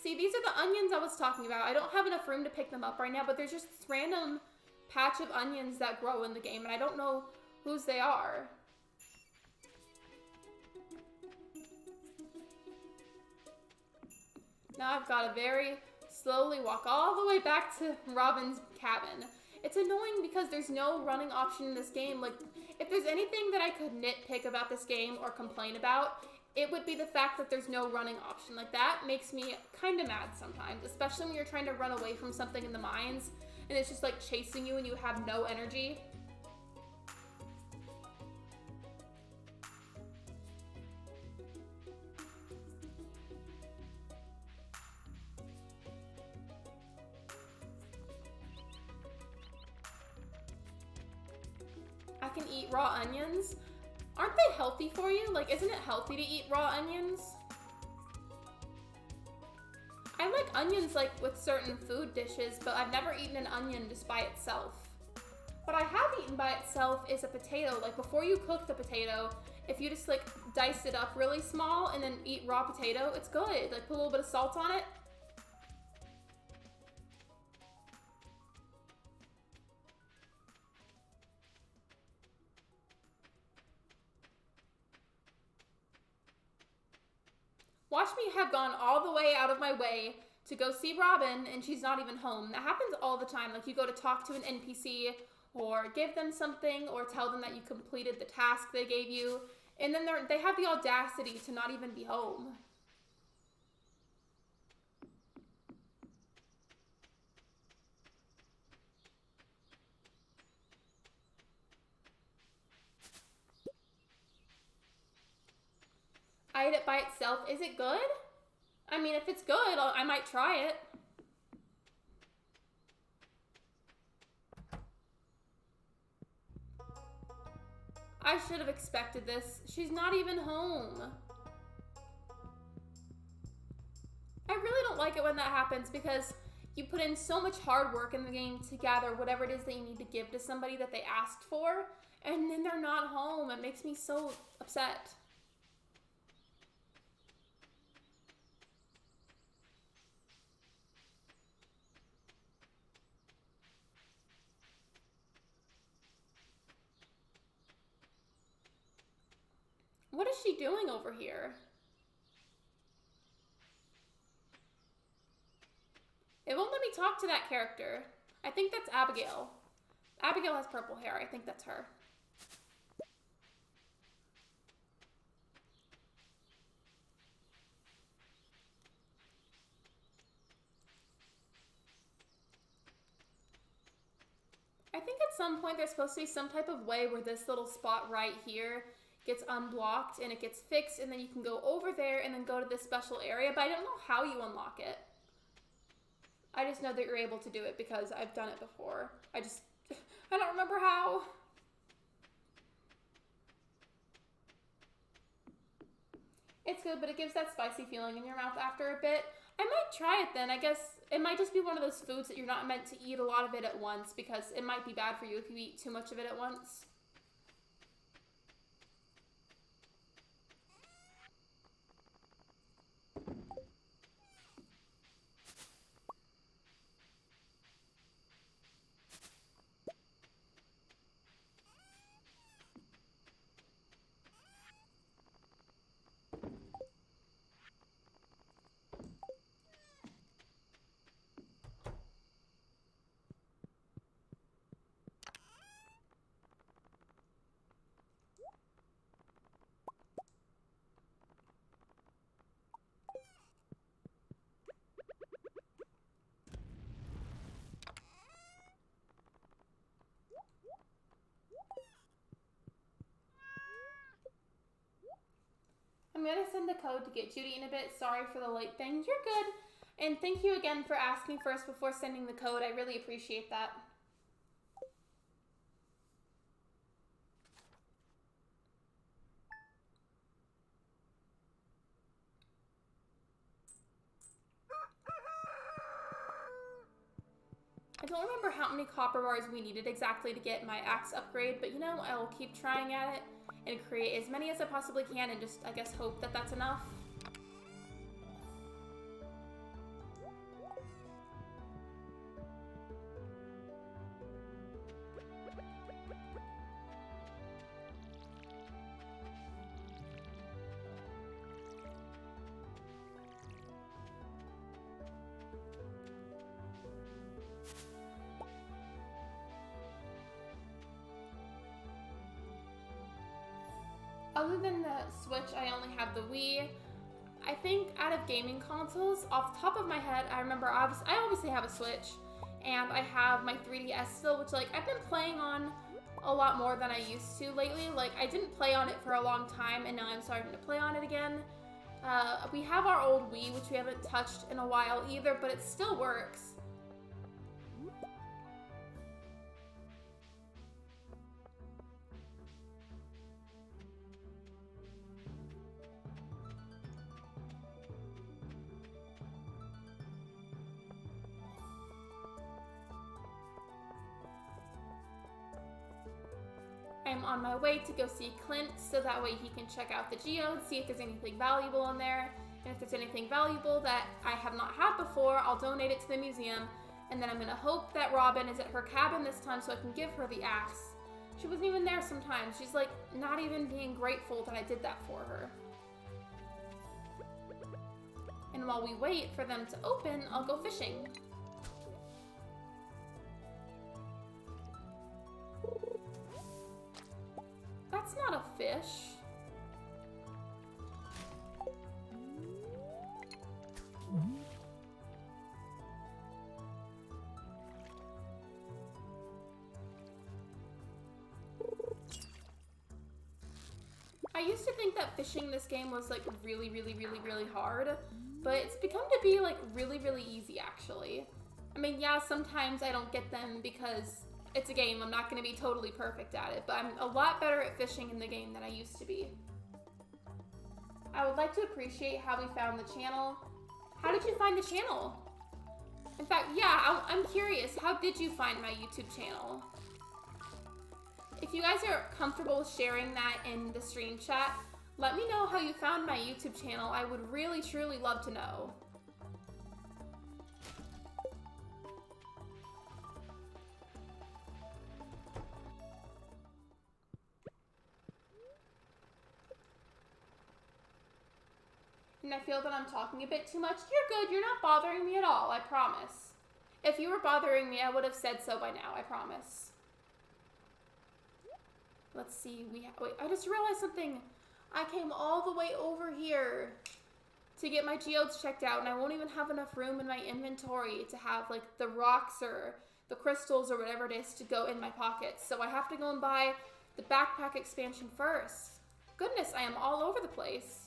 See, these are the onions I was talking about. I don't have enough room to pick them up right now, but there's just this random patch of onions that grow in the game, and I don't know whose they are. Now I've got to very slowly walk all the way back to Robin's cabin. It's annoying because there's no running option in this game. Like, if there's anything that I could nitpick about this game or complain about, it would be the fact that there's no running option. Like, that makes me kind of mad sometimes, especially when you're trying to run away from something in the mines and it's just like chasing you and you have no energy. I can eat raw onions. Aren't they healthy for you? Like, isn't it healthy to eat raw onions? I like onions like with certain food dishes, but I've never eaten an onion just by itself. What I have eaten by itself is a potato. Like, before you cook the potato, if you just like dice it up really small and then eat raw potato, it's good. Like, put a little bit of salt on it. Watch me have gone all the way out of my way to go see Robin and she's not even home. That happens all the time. Like, you go to talk to an NPC or give them something or tell them that you completed the task they gave you, and then they have the audacity to not even be home. I ate it by itself. Is it good? I mean, if it's good, I might try it. I should have expected this. She's not even home. I really don't like it when that happens because you put in so much hard work in the game to gather whatever it is that you need to give to somebody that they asked for, and then they're not home. It makes me so upset. What is she doing over here? It won't let me talk to that character. I think that's Abigail. Abigail has purple hair. I think that's her. I think at some point there's supposed to be some type of way where this little spot right here gets unblocked and it gets fixed, and then you can go over there and then go to this special area, but I don't know how you unlock it. I just know that you're able to do it because I've done it before. I don't remember how. It's good, but it gives that spicy feeling in your mouth after a bit. I might try it then. I guess it might just be one of those foods that you're not meant to eat a lot of it at once, because it might be bad for you if you eat too much of it at once. I'm going to send the code to get Judy in a bit. Sorry for the late things. You're good. And thank you again for asking first before sending the code. I really appreciate that. I don't remember how many copper bars we needed exactly to get my axe upgrade, but you know, I will keep trying at it and create as many as I possibly can and just, I guess, hope that that's enough. Other than the Switch, I only have the Wii. I think out of gaming consoles, off the top of my head, I remember I obviously have a Switch, and I have my 3DS still, which like I've been playing on a lot more than I used to lately. Like I didn't play on it for a long time, and now I'm starting to play on it again. We have our old Wii, which we haven't touched in a while either, but it still works. I'm on my way to go see Clint, so that way he can check out the geode, see if there's anything valuable in there, and if there's anything valuable that I have not had before, I'll donate it to the museum, and then I'm gonna hope that Robin is at her cabin this time so I can give her the axe. She wasn't even there sometimes. She's like not even being grateful that I did that for her. And while we wait for them to open, I'll go fishing. That's not a fish. I used to think that fishing this game was like really hard, but it's become to be like really easy actually. I mean, yeah, sometimes I don't get them because it's a game. I'm not going to be totally perfect at it, but I'm a lot better at fishing in the game than I used to be. I would like to appreciate how we found the channel. How did you find the channel? In fact, yeah, I'm curious. How did you find my YouTube channel? If you guys are comfortable sharing that in the stream chat, let me know how you found my YouTube channel. I would really, truly love to know. And I feel that I'm talking a bit too much. You're good. You're not bothering me at all. I promise. If you were bothering me, I would have said so by now. I promise. Let's see. Wait, I just realized something. I came all the way over here to get my geodes checked out, and I won't even have enough room in my inventory to have, like, the rocks or the crystals or whatever it is to go in my pockets. So I have to go and buy the backpack expansion first. Goodness, I am all over the place.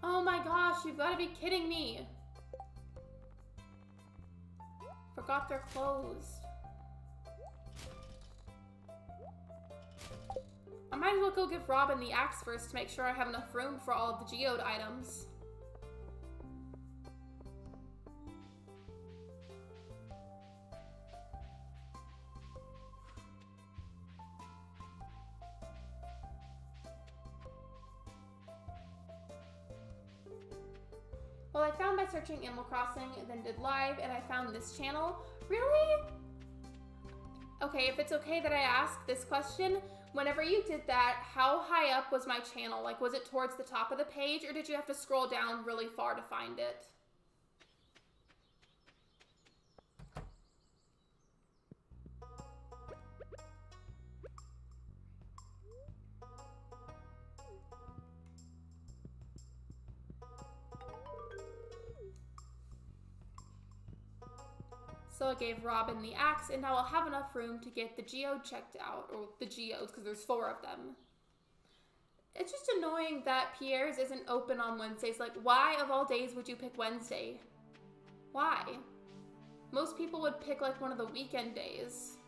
Oh my gosh, you've got to be kidding me. Forgot they're closed. I might as well go give Robin the axe first to make sure I have enough room for all of the geode items. Well, I found by searching Animal Crossing, then did live, and I found this channel. Really? Okay, if it's okay that I ask this question, whenever you did that, how high up was my channel? Like, was it towards the top of the page, or did you have to scroll down really far to find it? So I gave Robin the axe, and now I'll have enough room to get the geode checked out, or the geodes, because there's 4 of them. It's just annoying that Pierre's isn't open on Wednesdays. Like, why of all days would you pick Wednesday? Why? Most people would pick, like, one of the weekend days.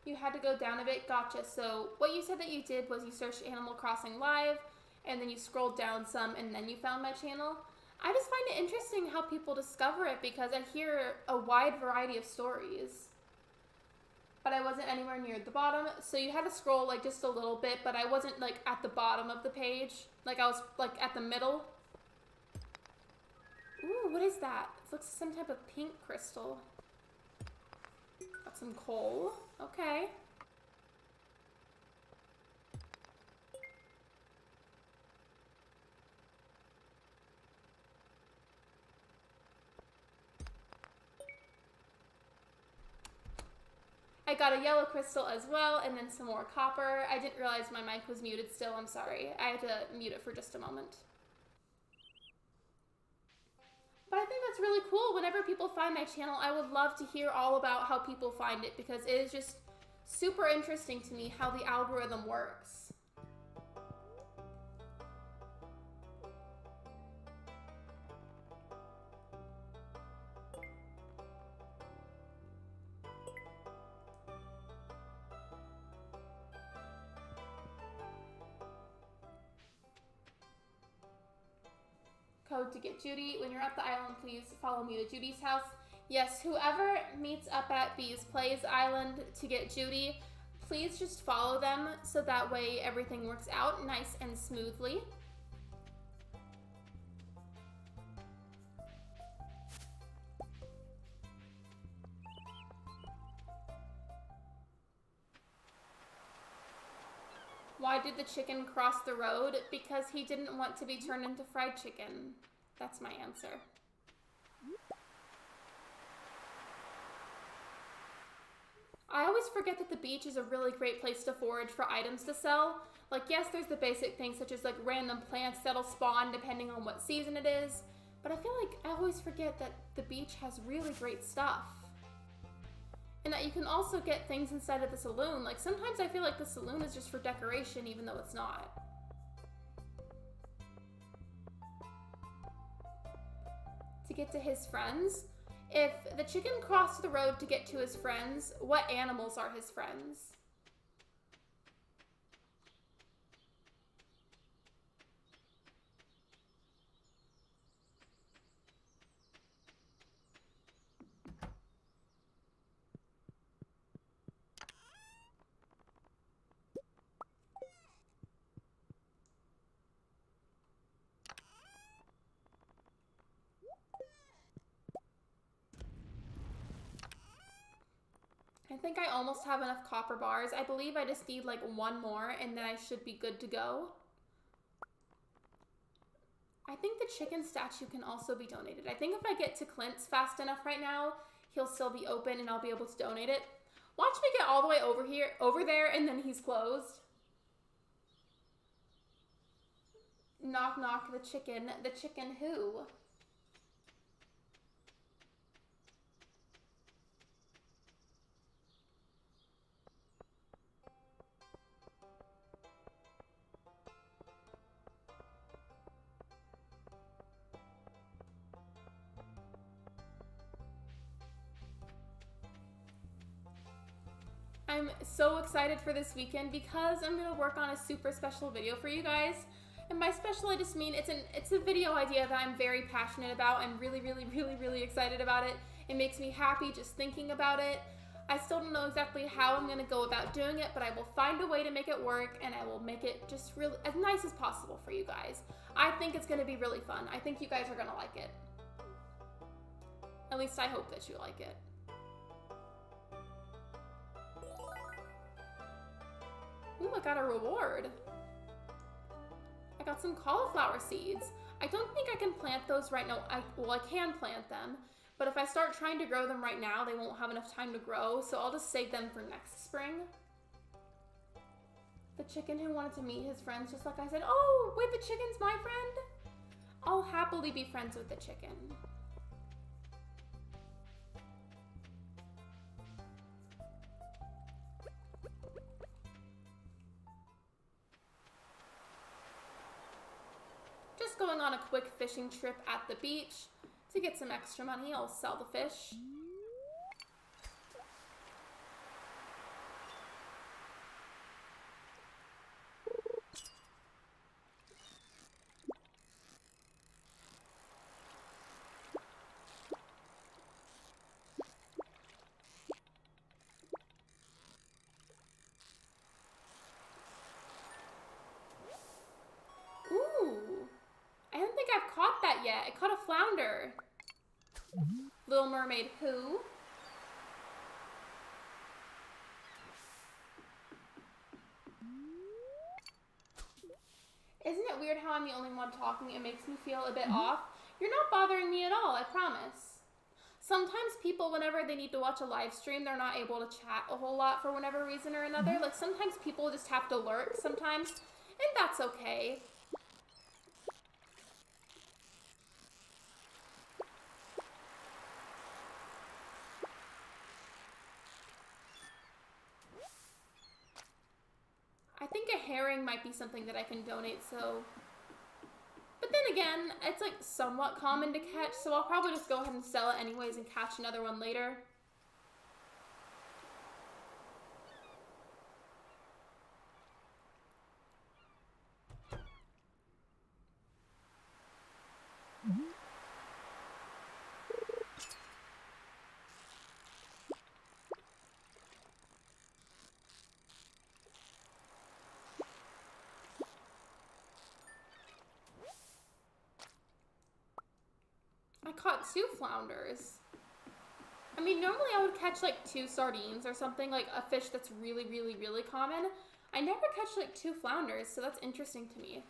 You had to go down a bit. Gotcha. So what you said that you did was you searched Animal Crossing Live, and then you scrolled down some, and then you found my channel. I just find it interesting how people discover it, because I hear a wide variety of stories. But I wasn't anywhere near the bottom, so you had to scroll, like, just a little bit, but I wasn't, like, at the bottom of the page. Like, I was, like, at the middle. Ooh, what is that? It looks like some type of pink crystal. Got some coal. Okay. I got a yellow crystal as well, and then some more copper. I didn't realize my mic was muted still. I'm sorry. I had to mute it for just a moment. But I think that's really cool. Whenever people find my channel, I would love to hear all about how people find it, because it is just super interesting to me how the algorithm works. Code to get Judy. When you're at the island, please follow me to Judy's house. Yes, whoever meets up at Bees Plays Island to get Judy, please just follow them so that way everything works out nice and smoothly. Why did the chicken cross the road? Because he didn't want to be turned into fried chicken. That's my answer. I always forget that the beach is a really great place to forage for items to sell. Like, yes, there's the basic things such as like random plants that'll spawn depending on what season it is, but I feel like I always forget that the beach has really great stuff. And that you can also get things inside of the saloon. Like, sometimes I feel like the saloon is just for decoration even though it's not. To get to his friends. If the chicken crossed the road to get to his friends, what animals are his friends? I think I almost have enough copper bars. I believe I just need like one more and then I should be good to go. I think the chicken statue can also be donated. I think if I get to Clint's fast enough right now, he'll still be open and I'll be able to donate it. Watch me get all the way over there, and then he's closed. Knock, knock, the chicken. The chicken who? I'm so excited for this weekend because I'm gonna work on a super special video for you guys. And by special, I just mean it's a video idea that I'm very passionate about. I'm really, really, really, really excited about it. It makes me happy just thinking about it. I still don't know exactly how I'm gonna go about doing it, but I will find a way to make it work and I will make it just really as nice as possible for you guys. I think it's gonna be really fun. I think you guys are gonna like it. At least I hope that you like it. Ooh, I got a reward. I got some cauliflower seeds. I don't think I can plant those right now. Well, I can plant them, but if I start trying to grow them right now, they won't have enough time to grow, so I'll just save them for next spring. The chicken who wanted to meet his friends, just like I said. Oh, wait, the chicken's my friend? I'll happily be friends with the chicken. Going on a quick fishing trip at the beach to get some extra money. I'll sell the fish. I've caught that yet. I caught a flounder. Little Mermaid who? Isn't it weird how I'm the only one talking? It makes me feel a bit off. You're not bothering me at all, I promise. Sometimes people, whenever they need to watch a live stream, they're not able to chat a whole lot for whatever reason or another. Like sometimes people just have to lurk sometimes, and that's okay. I think a herring might be something that I can donate, so... But then again, it's like somewhat common to catch, so I'll probably just go ahead and sell it anyways and catch another one later. I caught 2 flounders. I mean, normally I would catch like 2 sardines or something, like a fish that's really, really, really common. I never catch like 2 flounders, so that's interesting to me.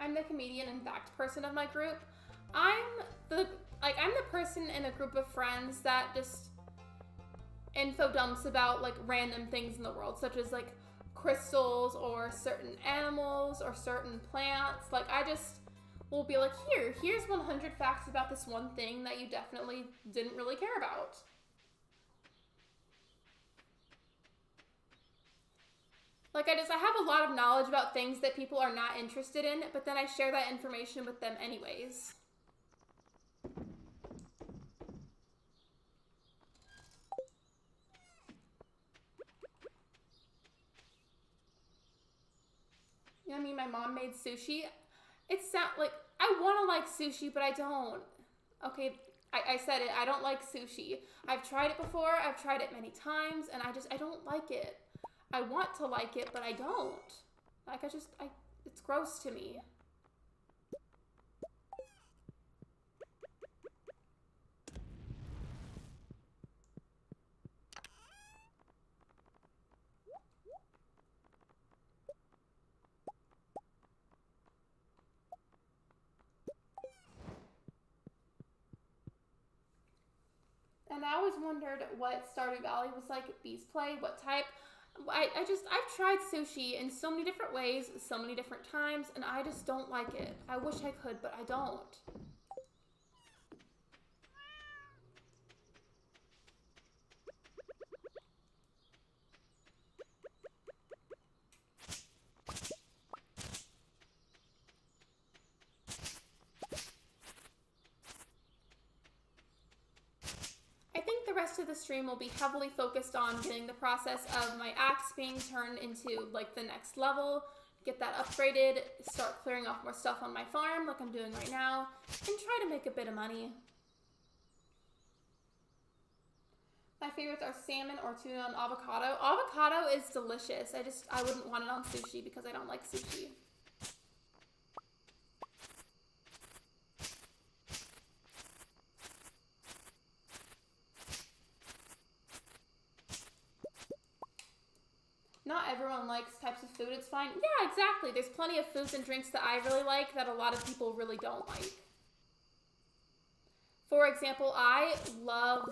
I'm the comedian and fact person of my group. I'm the person in a group of friends that just info dumps about like random things in the world, such as like crystals or certain animals or certain plants. Like I just will be like, here's 100 facts about this one thing that you definitely didn't really care about. Like I have a lot of knowledge about things that people are not interested in, but then I share that information with them anyways. You know what I mean? My mom made sushi. Like, I want to like sushi, but I don't. Okay, I said it. I don't like sushi. I've tried it before. I've tried it many times, and I don't like it. I want to like it, but I don't. Like, it's gross to me. And I always wondered what Stardew Valley was like at Bees Play, what type. I've tried sushi in so many different ways, so many different times, and I just don't like it. I wish I could, but I don't. I think the rest of the stream will be heavily focused on getting the process of my axe being turned into like the next level, get that upgraded, start clearing off more stuff on my farm like I'm doing right now, and try to make a bit of money. My favorites are salmon or tuna and avocado. Avocado is delicious. I wouldn't want it on sushi because I don't like sushi. Not everyone likes types of food, it's fine. Yeah, exactly. There's plenty of foods and drinks that I really like that a lot of people really don't like. For example, I love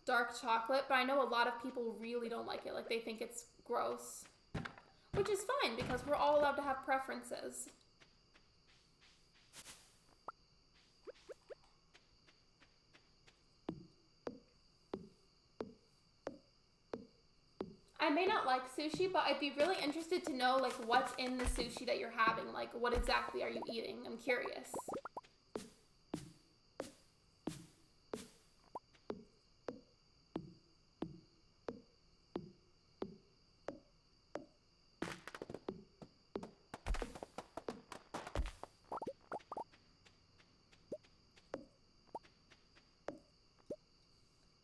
dark chocolate, but I know a lot of people really don't like it. Like, they think it's gross. Which is fine, because we're all allowed to have preferences. I may not like sushi, but I'd be really interested to know, like, what's in the sushi that you're having. Like, what exactly are you eating? I'm curious.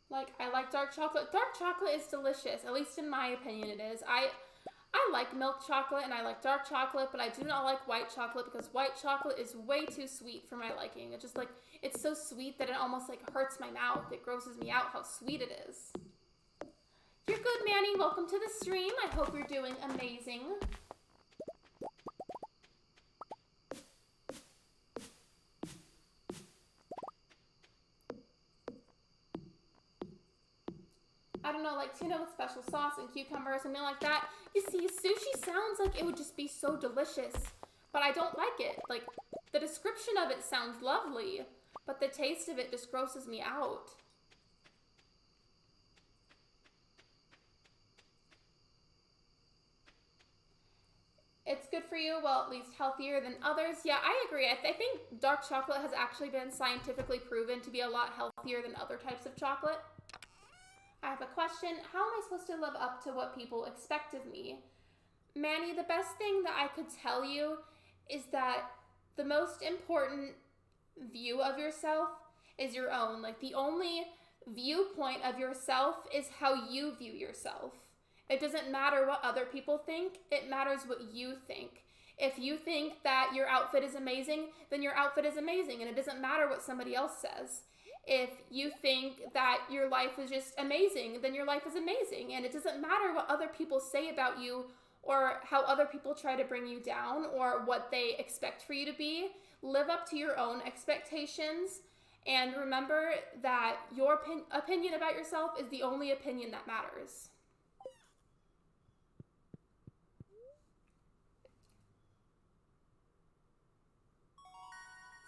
Like, I like dark chocolate. Dark chocolate is delicious, at least in my opinion it is. I like milk chocolate and I like dark chocolate, but I do not like white chocolate because white chocolate is way too sweet for my liking. It's just like, it's so sweet that it almost like hurts my mouth. It grosses me out how sweet it is. You're good, Manny. Welcome to the stream. I hope you're doing amazing. I don't know, like tuna with special sauce and cucumber or something like that. You see, sushi sounds like it would just be so delicious, but I don't like it. Like, the description of it sounds lovely, but the taste of it just grosses me out. It's good for you, well, at least healthier than others. Yeah, I agree. I think dark chocolate has actually been scientifically proven to be a lot healthier than other types of chocolate. I have a question. How am I supposed to live up to what people expect of me? Manny, the best thing that I could tell you is that the most important view of yourself is your own. Like, the only viewpoint of yourself is how you view yourself. It doesn't matter what other people think. It matters what you think. If you think that your outfit is amazing, then your outfit is amazing, and it doesn't matter what somebody else says. If you think that your life is just amazing, then your life is amazing. And it doesn't matter what other people say about you or how other people try to bring you down or what they expect for you to be. Live up to your own expectations and remember that your opinion about yourself is the only opinion that matters.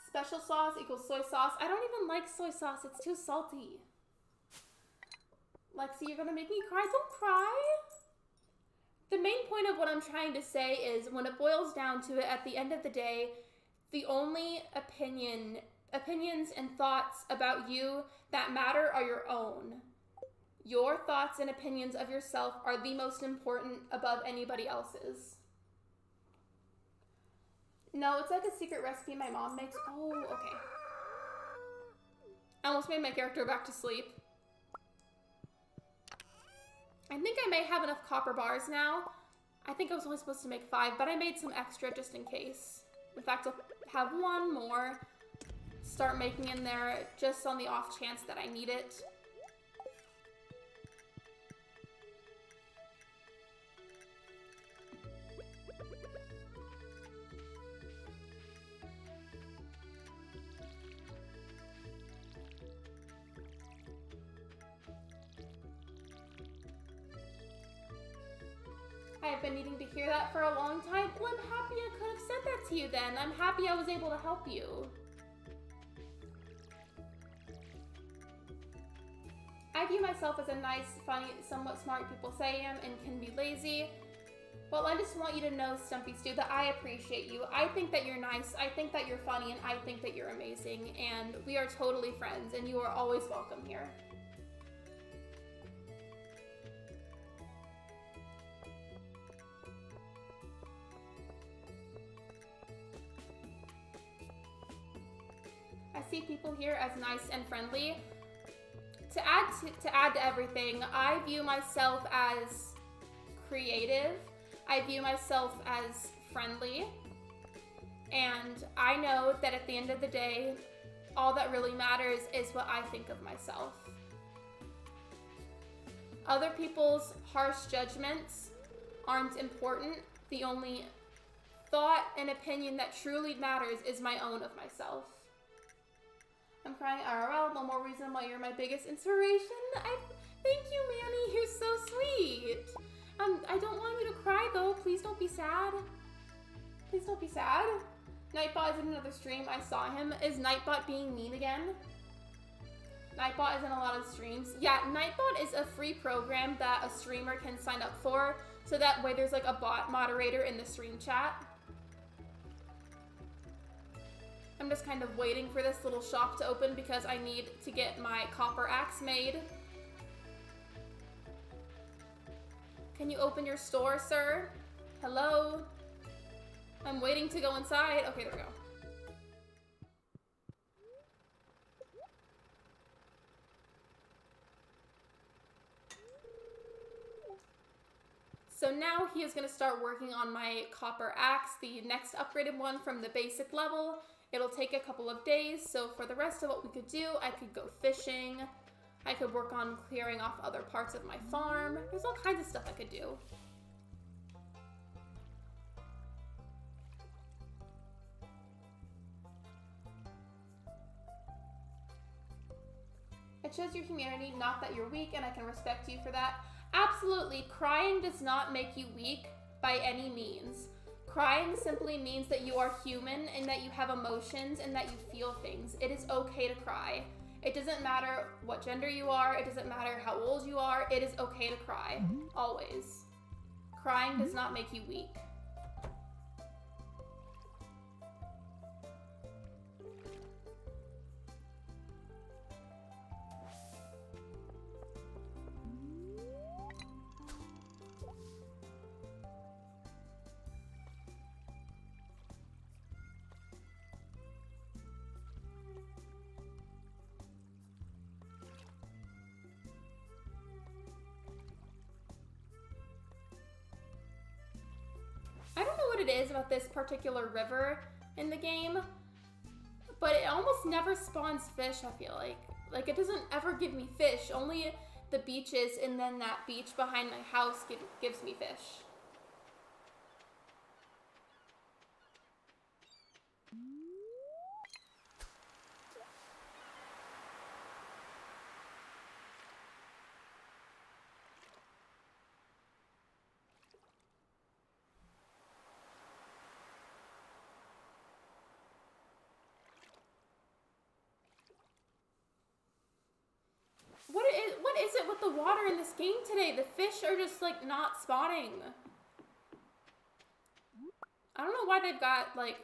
Special sauce equals soy sauce. I don't even like soy sauce. It's too salty. Lexi, you're gonna make me cry. Don't cry. The main point of what I'm trying to say is when it boils down to it, at the end of the day, the only opinions and thoughts about you that matter are your own. Your thoughts and opinions of yourself are the most important above anybody else's. No, it's like a secret recipe my mom makes. Oh, okay. I almost made my character go back to sleep. I think I may have enough copper bars now. I think I was only supposed to make 5, but I made some extra just in case. In fact, I'll have one more. Start making in there just on the off chance that I need it. I've been needing to hear that for a long time. Well, I'm happy I could have said that to you then. I'm happy I was able to help you. I view myself as a nice, funny, somewhat smart people say I am and can be lazy. Well, I just want you to know, Stumpy Stew, that I appreciate you. I think that you're nice, I think that you're funny, and I think that you're amazing. And we are totally friends, and you are always welcome here. I see people here as nice and friendly. To add to everything, I view myself as creative. I view myself as friendly. And I know that at the end of the day, all that really matters is what I think of myself. Other people's harsh judgments aren't important. The only thought and opinion that truly matters is my own of myself. I'm crying IRL, no more reason why you're my biggest inspiration. Thank you, Manny, you're so sweet. I don't want you to cry though, please don't be sad. Please don't be sad. Nightbot is in another stream, I saw him. Is Nightbot being mean again? Nightbot is in a lot of streams. Yeah, Nightbot is a free program that a streamer can sign up for, so that way there's like a bot moderator in the stream chat. I'm just kind of waiting for this little shop to open because I need to get my copper axe made. Can you open your store, sir? Hello? I'm waiting to go inside. Okay, there we go. So now he is going to start working on my copper axe, the next upgraded one from the basic level. It'll take a couple of days, so for the rest of what we could do, I could go fishing. I could work on clearing off other parts of my farm. There's all kinds of stuff I could do. It shows your humanity, not that you're weak, and I can respect you for that. Absolutely, crying does not make you weak by any means. Crying simply means that you are human and that you have emotions and that you feel things. It is okay to cry. It doesn't matter what gender you are. It doesn't matter how old you are. It is okay to cry. Always. Crying does not make you weak. I don't know what it is about this particular river in the game, but it almost never spawns fish, I feel like. Like, it doesn't ever give me fish. Only the beaches and then that beach behind my house gives me fish. What is it with the water in this game today? The fish are just, like, not spawning. I don't know why they've got, like,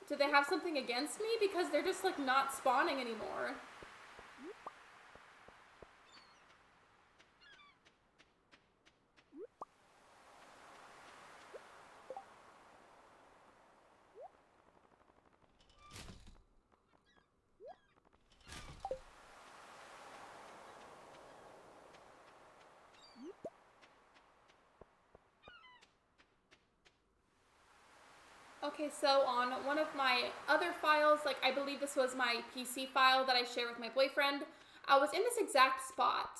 do they have something against me? Because they're just, like, not spawning anymore. Okay, so on one of my other files, like I believe this was my PC file that I share with my boyfriend, I was in this exact spot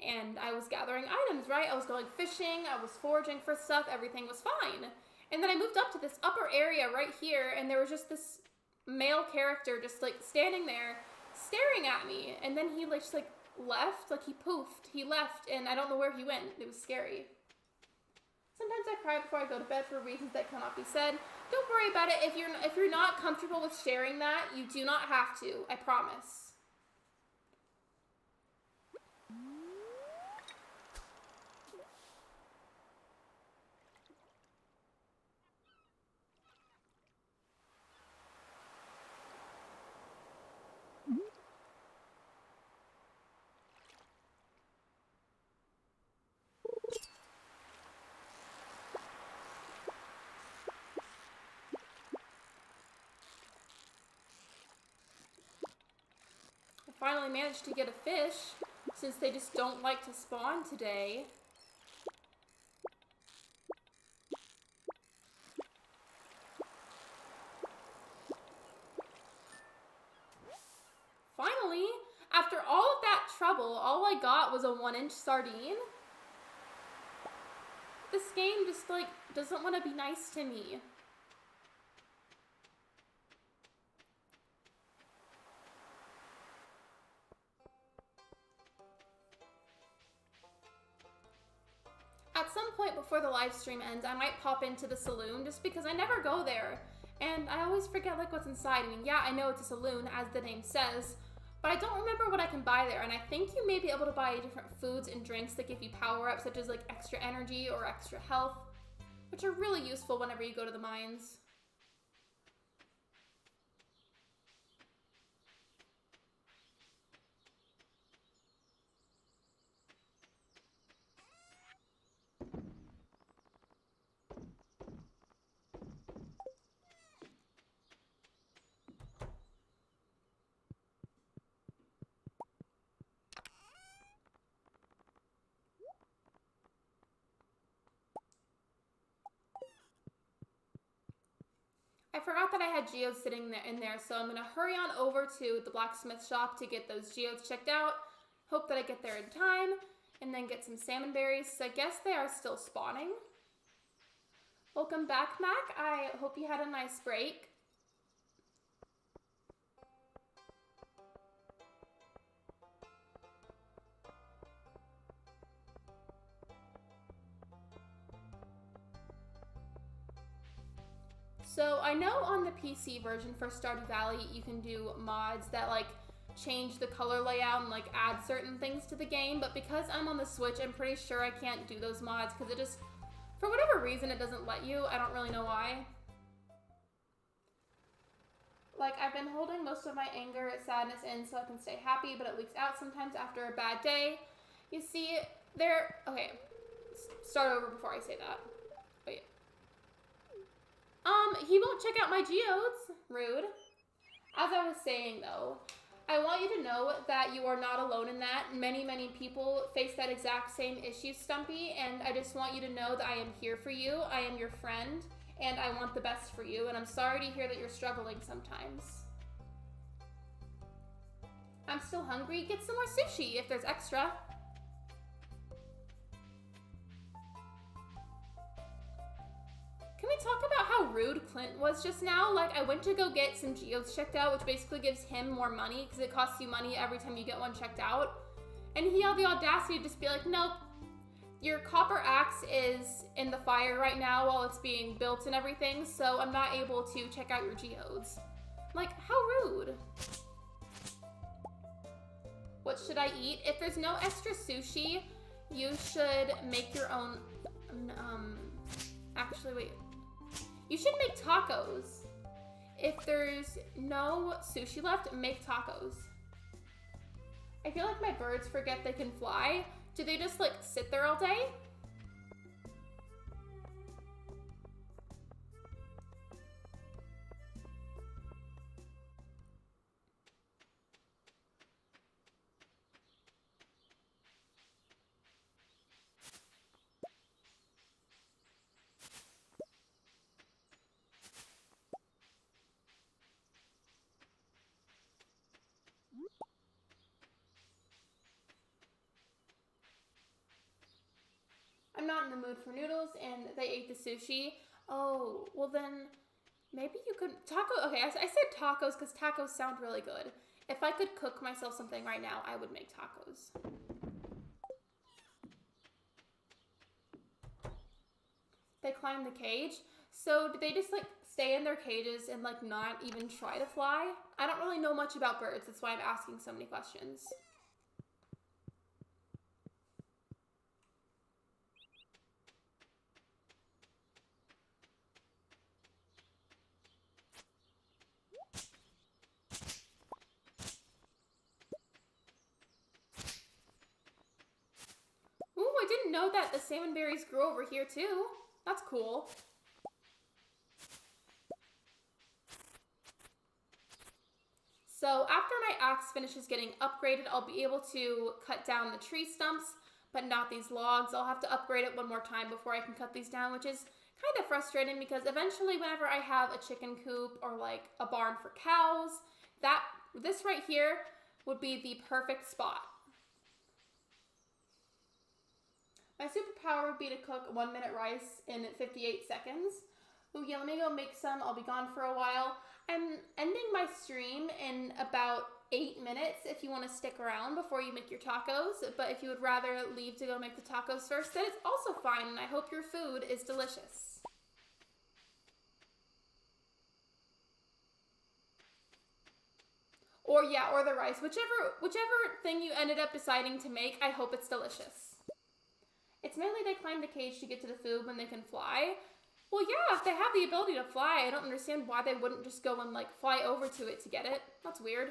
and I was gathering items, right? I was going fishing, I was foraging for stuff, everything was fine. And then I moved up to this upper area right here and there was just this male character just like standing there staring at me. And then he like just like left, like he poofed, he left and I don't know where he went. It was scary. Sometimes I cry before I go to bed for reasons that cannot be said. Don't worry about it. If you're not comfortable with sharing that, you do not have to. I promise. Finally managed to get a fish, since they just don't like to spawn today. Finally, after all of that trouble, all I got was a 1-inch sardine. This game just, like, doesn't want to be nice to me. At some point before the live stream ends, I might pop into the saloon just because I never go there. And I always forget like what's inside. I mean, yeah, I know it's a saloon as the name says, but I don't remember what I can buy there. And I think you may be able to buy different foods and drinks that give you power-ups, such as like extra energy or extra health, which are really useful whenever you go to the mines. I forgot that I had geodes sitting in there, so I'm going to hurry on over to the blacksmith shop to get those geodes checked out. Hope that I get there in time, and then get some salmon berries. So I guess they are still spawning. Welcome back, Mac. I hope you had a nice break. So I know on the PC version for Stardew Valley, you can do mods that like change the color layout and like add certain things to the game, but because I'm on the Switch, I'm pretty sure I can't do those mods because it just, for whatever reason, it doesn't let you. I don't really know why. Like, I've been holding most of my anger and sadness in so I can stay happy, but it leaks out sometimes after a bad day. You see, okay, start over before I say that. Wait. He won't check out my geodes. Rude. As I was saying, though, I want you to know that you are not alone in that. Many, many people face that exact same issue, Stumpy, and I just want you to know that I am here for you. I am your friend, and I want the best for you, and I'm sorry to hear that you're struggling sometimes. I'm still hungry. Get some more sushi if there's extra. Can we talk about how rude Clint was just now? Like, I went to go get some geodes checked out, which basically gives him more money because it costs you money every time you get one checked out. And he had the audacity to just be like, nope, your copper axe is in the fire right now while it's being built and everything, so I'm not able to check out your geodes. Like, how rude. What should I eat? If there's no extra sushi, you should make your own, actually, wait. You should make tacos. If there's no sushi left, make tacos. I feel like my birds forget they can fly. Do they just like sit there all day? I'm not in the mood for noodles, and they ate the sushi. Oh, well then, maybe you could, okay, I said tacos because tacos sound really good. If I could cook myself something right now, I would make tacos. they climb the cage. So do they just like stay in their cages and like not even try to fly? I don't really know much about birds. That's why I'm asking so many questions. Ooh, I didn't know that the salmon berries grew over here too. That's cool. So after my axe finishes getting upgraded, I'll be able to cut down the tree stumps, but not these logs. I'll have to upgrade it one more time before I can cut these down, which is kind of frustrating because eventually whenever I have a chicken coop or like a barn for cows, this right here would be the perfect spot. My superpower would be to cook 1 minute rice in 58 seconds. Ooh, yeah, let me go make some. I'll be gone for a while. I'm ending my stream in about 8 minutes if you want to stick around before you make your tacos. But if you would rather leave to go make the tacos first, that is also fine. And I hope your food is delicious. Or yeah, or the rice. Whichever thing you ended up deciding to make, I hope it's delicious. It's mainly they climb the cage to get to the food when they can fly. Well, yeah, if they have the ability to fly, I don't understand why they wouldn't just go and, like, fly over to it to get it. That's weird.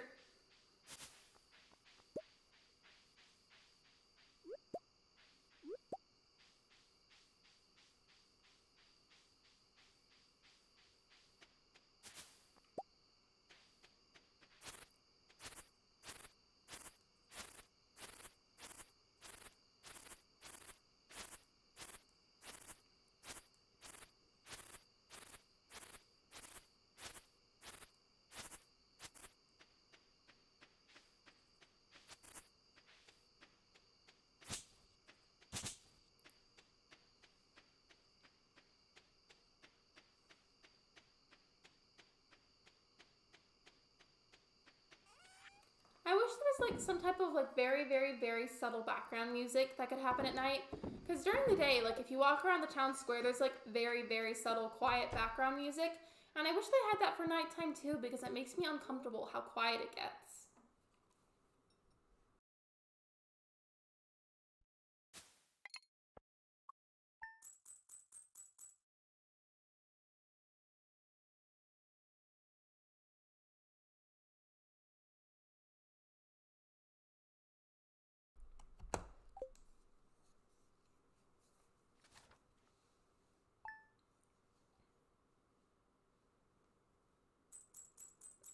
I wish there was like some type of like very, very, very subtle background music that could happen at night. Because during the day, like if you walk around the town square, there's like very, very subtle, quiet background music. And I wish they had that for nighttime too, because it makes me uncomfortable how quiet it gets.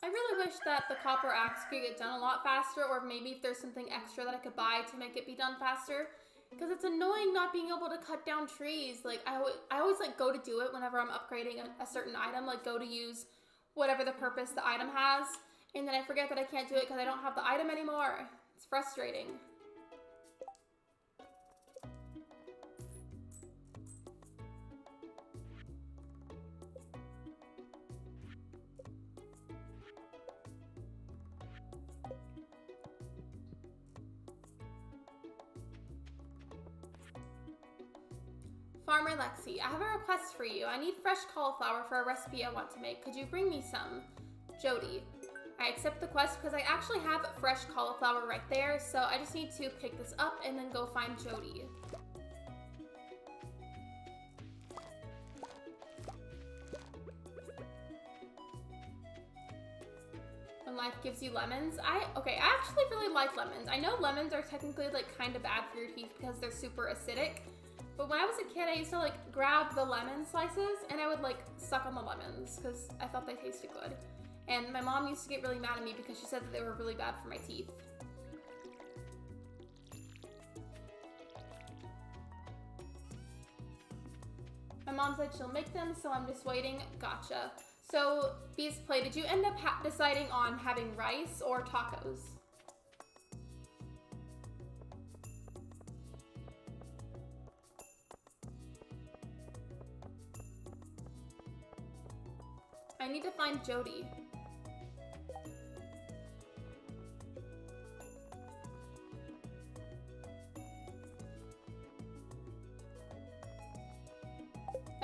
I really wish that the copper axe could get done a lot faster, or maybe if there's something extra that I could buy to make it be done faster. Because it's annoying not being able to cut down trees. Like, I always, like, go to do it whenever I'm upgrading a certain item. Like, go to use whatever the purpose the item has. And then I forget that I can't do it because I don't have the item anymore. It's frustrating. Farmer Lexi, I have a request for you. I need fresh cauliflower for a recipe I want to make. Could you bring me some? Jody. I accept the request because I actually have fresh cauliflower right there, so I just need to pick this up and then go find Jody. When life gives you lemons. I actually really like lemons. I know lemons are technically like kind of bad for your teeth because they're super acidic. But when I was a kid, I used to like grab the lemon slices and I would like suck on the lemons because I thought they tasted good. And my mom used to get really mad at me because she said that they were really bad for my teeth. My mom said she'll make them, so I'm just waiting. Gotcha. So, Beast Play, did you end up deciding on having rice or tacos? I need to find Jody.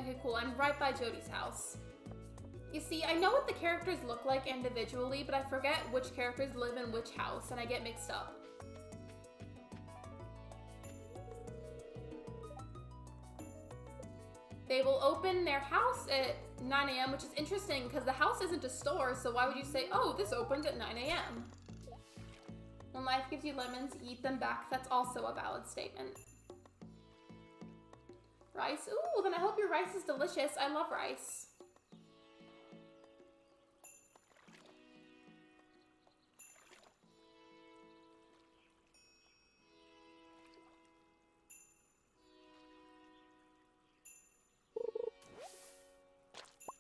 Okay, cool. I'm right by Jody's house. You see, I know what the characters look like individually, but I forget which characters live in which house, and I get mixed up. They will open their house at 9 a.m., which is interesting because the house isn't a store, so why would you say, oh, this opened at 9 a.m.? When life gives you lemons, eat them back. That's also a valid statement. Rice? Ooh, then I hope your rice is delicious. I love rice.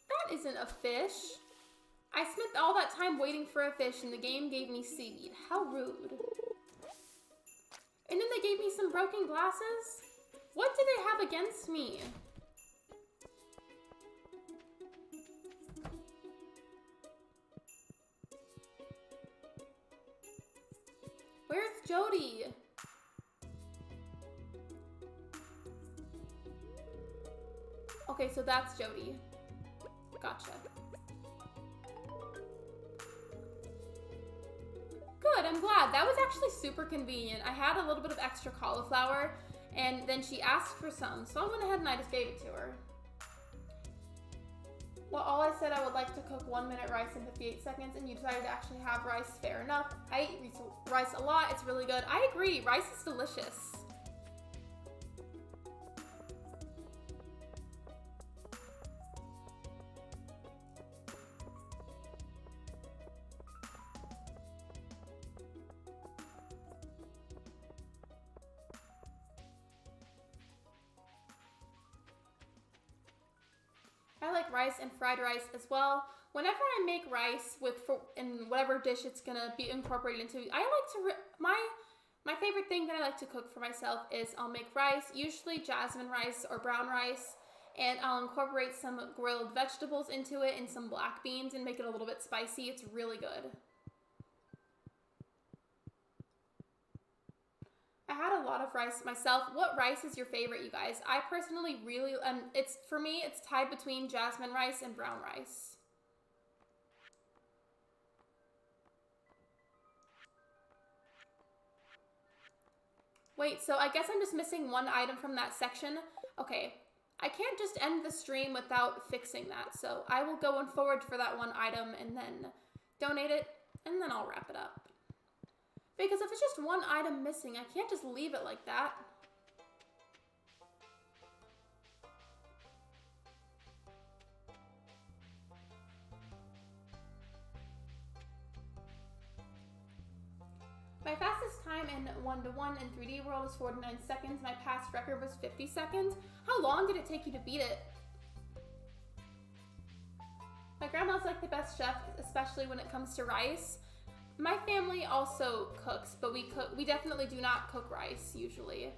That isn't a fish. I spent all that time waiting for a fish and the game gave me seaweed. How rude. And then they gave me some broken glasses? What do they have against me? Where's Jody? Okay, so that's Jody. Gotcha. Good, I'm glad. That was actually super convenient. I had a little bit of extra cauliflower, and then she asked for some, so I went ahead and I just gave it to her. Well, all I said I would like to cook 1 minute rice in 58 seconds, and you decided to actually have rice, fair enough. I eat rice a lot, it's really good. I agree, rice is delicious. I like rice and fried rice as well. Whenever I make rice in whatever dish it's gonna be incorporated into, I like to, my favorite thing that I like to cook for myself is I'll make rice, usually jasmine rice or brown rice, and I'll incorporate some grilled vegetables into it and some black beans and make it a little bit spicy. It's really good. I had a lot of rice myself. What rice is your favorite, you guys? I personally really, for me, it's tied between jasmine rice and brown rice. Wait, so I guess I'm just missing one item from that section. Okay, I can't just end the stream without fixing that, so I will go on forward for that one item and then donate it, and then I'll wrap it up. Because if it's just one item missing, I can't just leave it like that. My fastest time in 1-to-1 in 3D World is 49 seconds. My past record was 50 seconds. How long did it take you to beat it? My grandma's like the best chef, especially when it comes to rice. My family also cooks, but we definitely do not cook rice usually.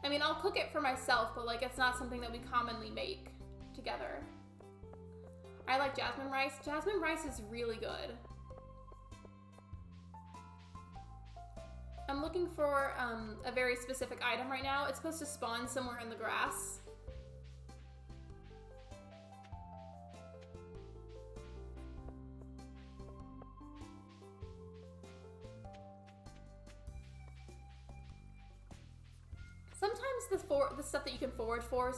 I mean, I'll cook it for myself, but like it's not something that we commonly make together. I like jasmine rice. Jasmine rice is really good. I'm looking for a very specific item right now. It's supposed to spawn somewhere in the grass. Sometimes the stuff that you can forage for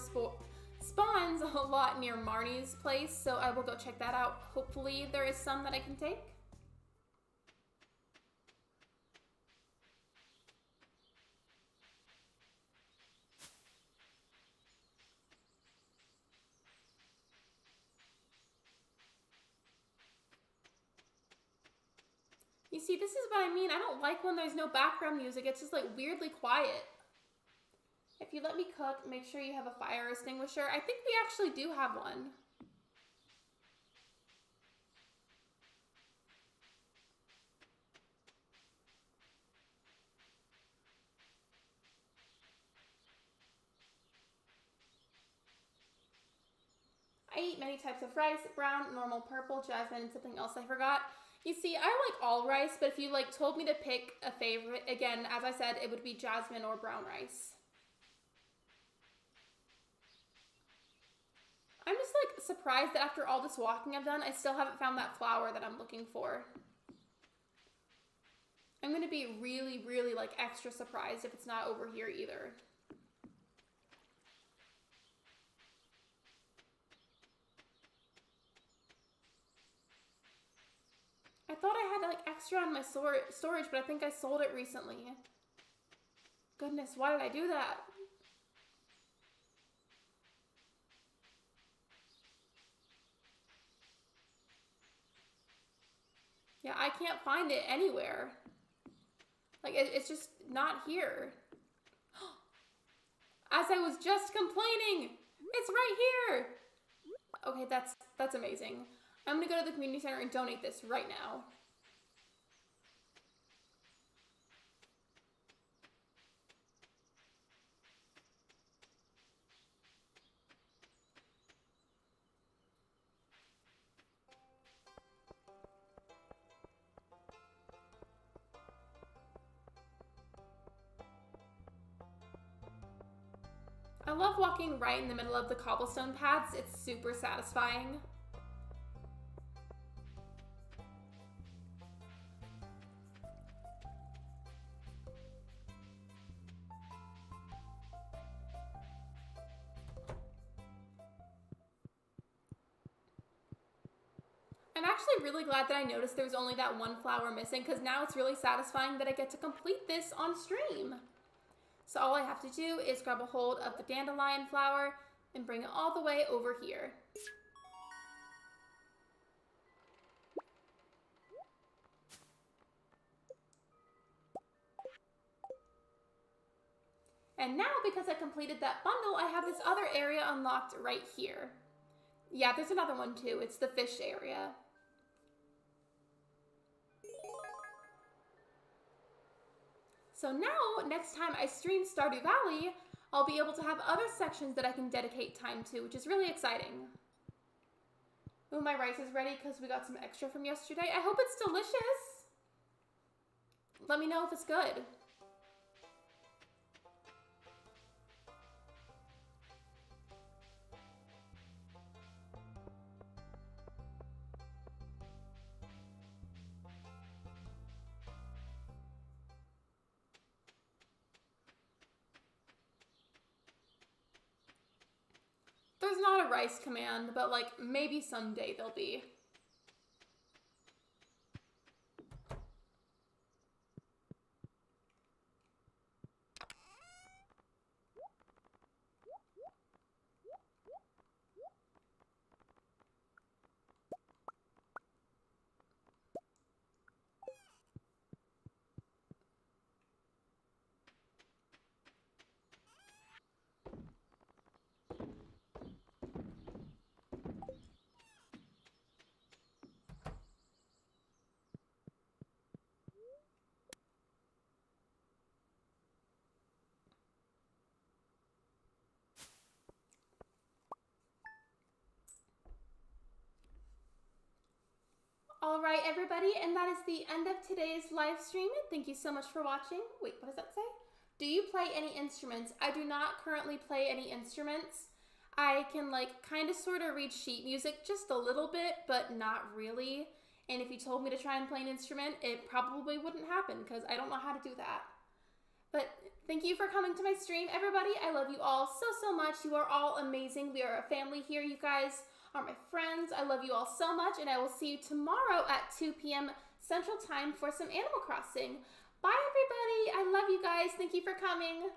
spawns a lot near Marnie's place, so I will go check that out. Hopefully there is some that I can take. You see, this is what I mean. I don't like when there's no background music. It's just like weirdly quiet. If you let me cook, make sure you have a fire extinguisher. I think we actually do have one. I eat many types of rice, brown, normal, purple, jasmine, and something else I forgot. You see, I like all rice, but if you like told me to pick a favorite, again, as I said, it would be jasmine or brown rice. I'm just like surprised that after all this walking I've done, I still haven't found that flower that I'm looking for. I'm gonna be really, really like extra surprised if it's not over here either. I thought I had like extra on my storage, but I think I sold it recently. Goodness, why did I do that? Yeah, I can't find it anywhere. Like, it's just not here. As I was just complaining, it's right here. Okay, that's amazing. I'm gonna go to the community center and donate this right now. I love walking right in the middle of the cobblestone paths. It's super satisfying. I'm actually really glad that I noticed there was only that one flower missing, because now it's really satisfying that I get to complete this on stream. So all I have to do is grab a hold of the dandelion flower and bring it all the way over here. And now, because I completed that bundle, I have this other area unlocked right here. Yeah, there's another one too. It's the fish area. So now, next time I stream Stardew Valley, I'll be able to have other sections that I can dedicate time to, which is really exciting. Ooh, my rice is ready because we got some extra from yesterday. I hope it's delicious. Let me know if it's good. There's not a rice command, but like maybe someday there'll be. All right, everybody, and that is the end of today's live stream. Thank you so much for watching. Wait, what does that say? Do you play any instruments? I do not currently play any instruments. I can like kind of sort of read sheet music just a little bit, but not really. And if you told me to try and play an instrument, it probably wouldn't happen because I don't know how to do that. But thank you for coming to my stream, everybody. I love you all so, so much. You are all amazing. We are a family here, you guys are my friends. I love you all so much, and I will see you tomorrow at 2 p.m. Central Time for some Animal Crossing. Bye, everybody. I love you guys. Thank you for coming.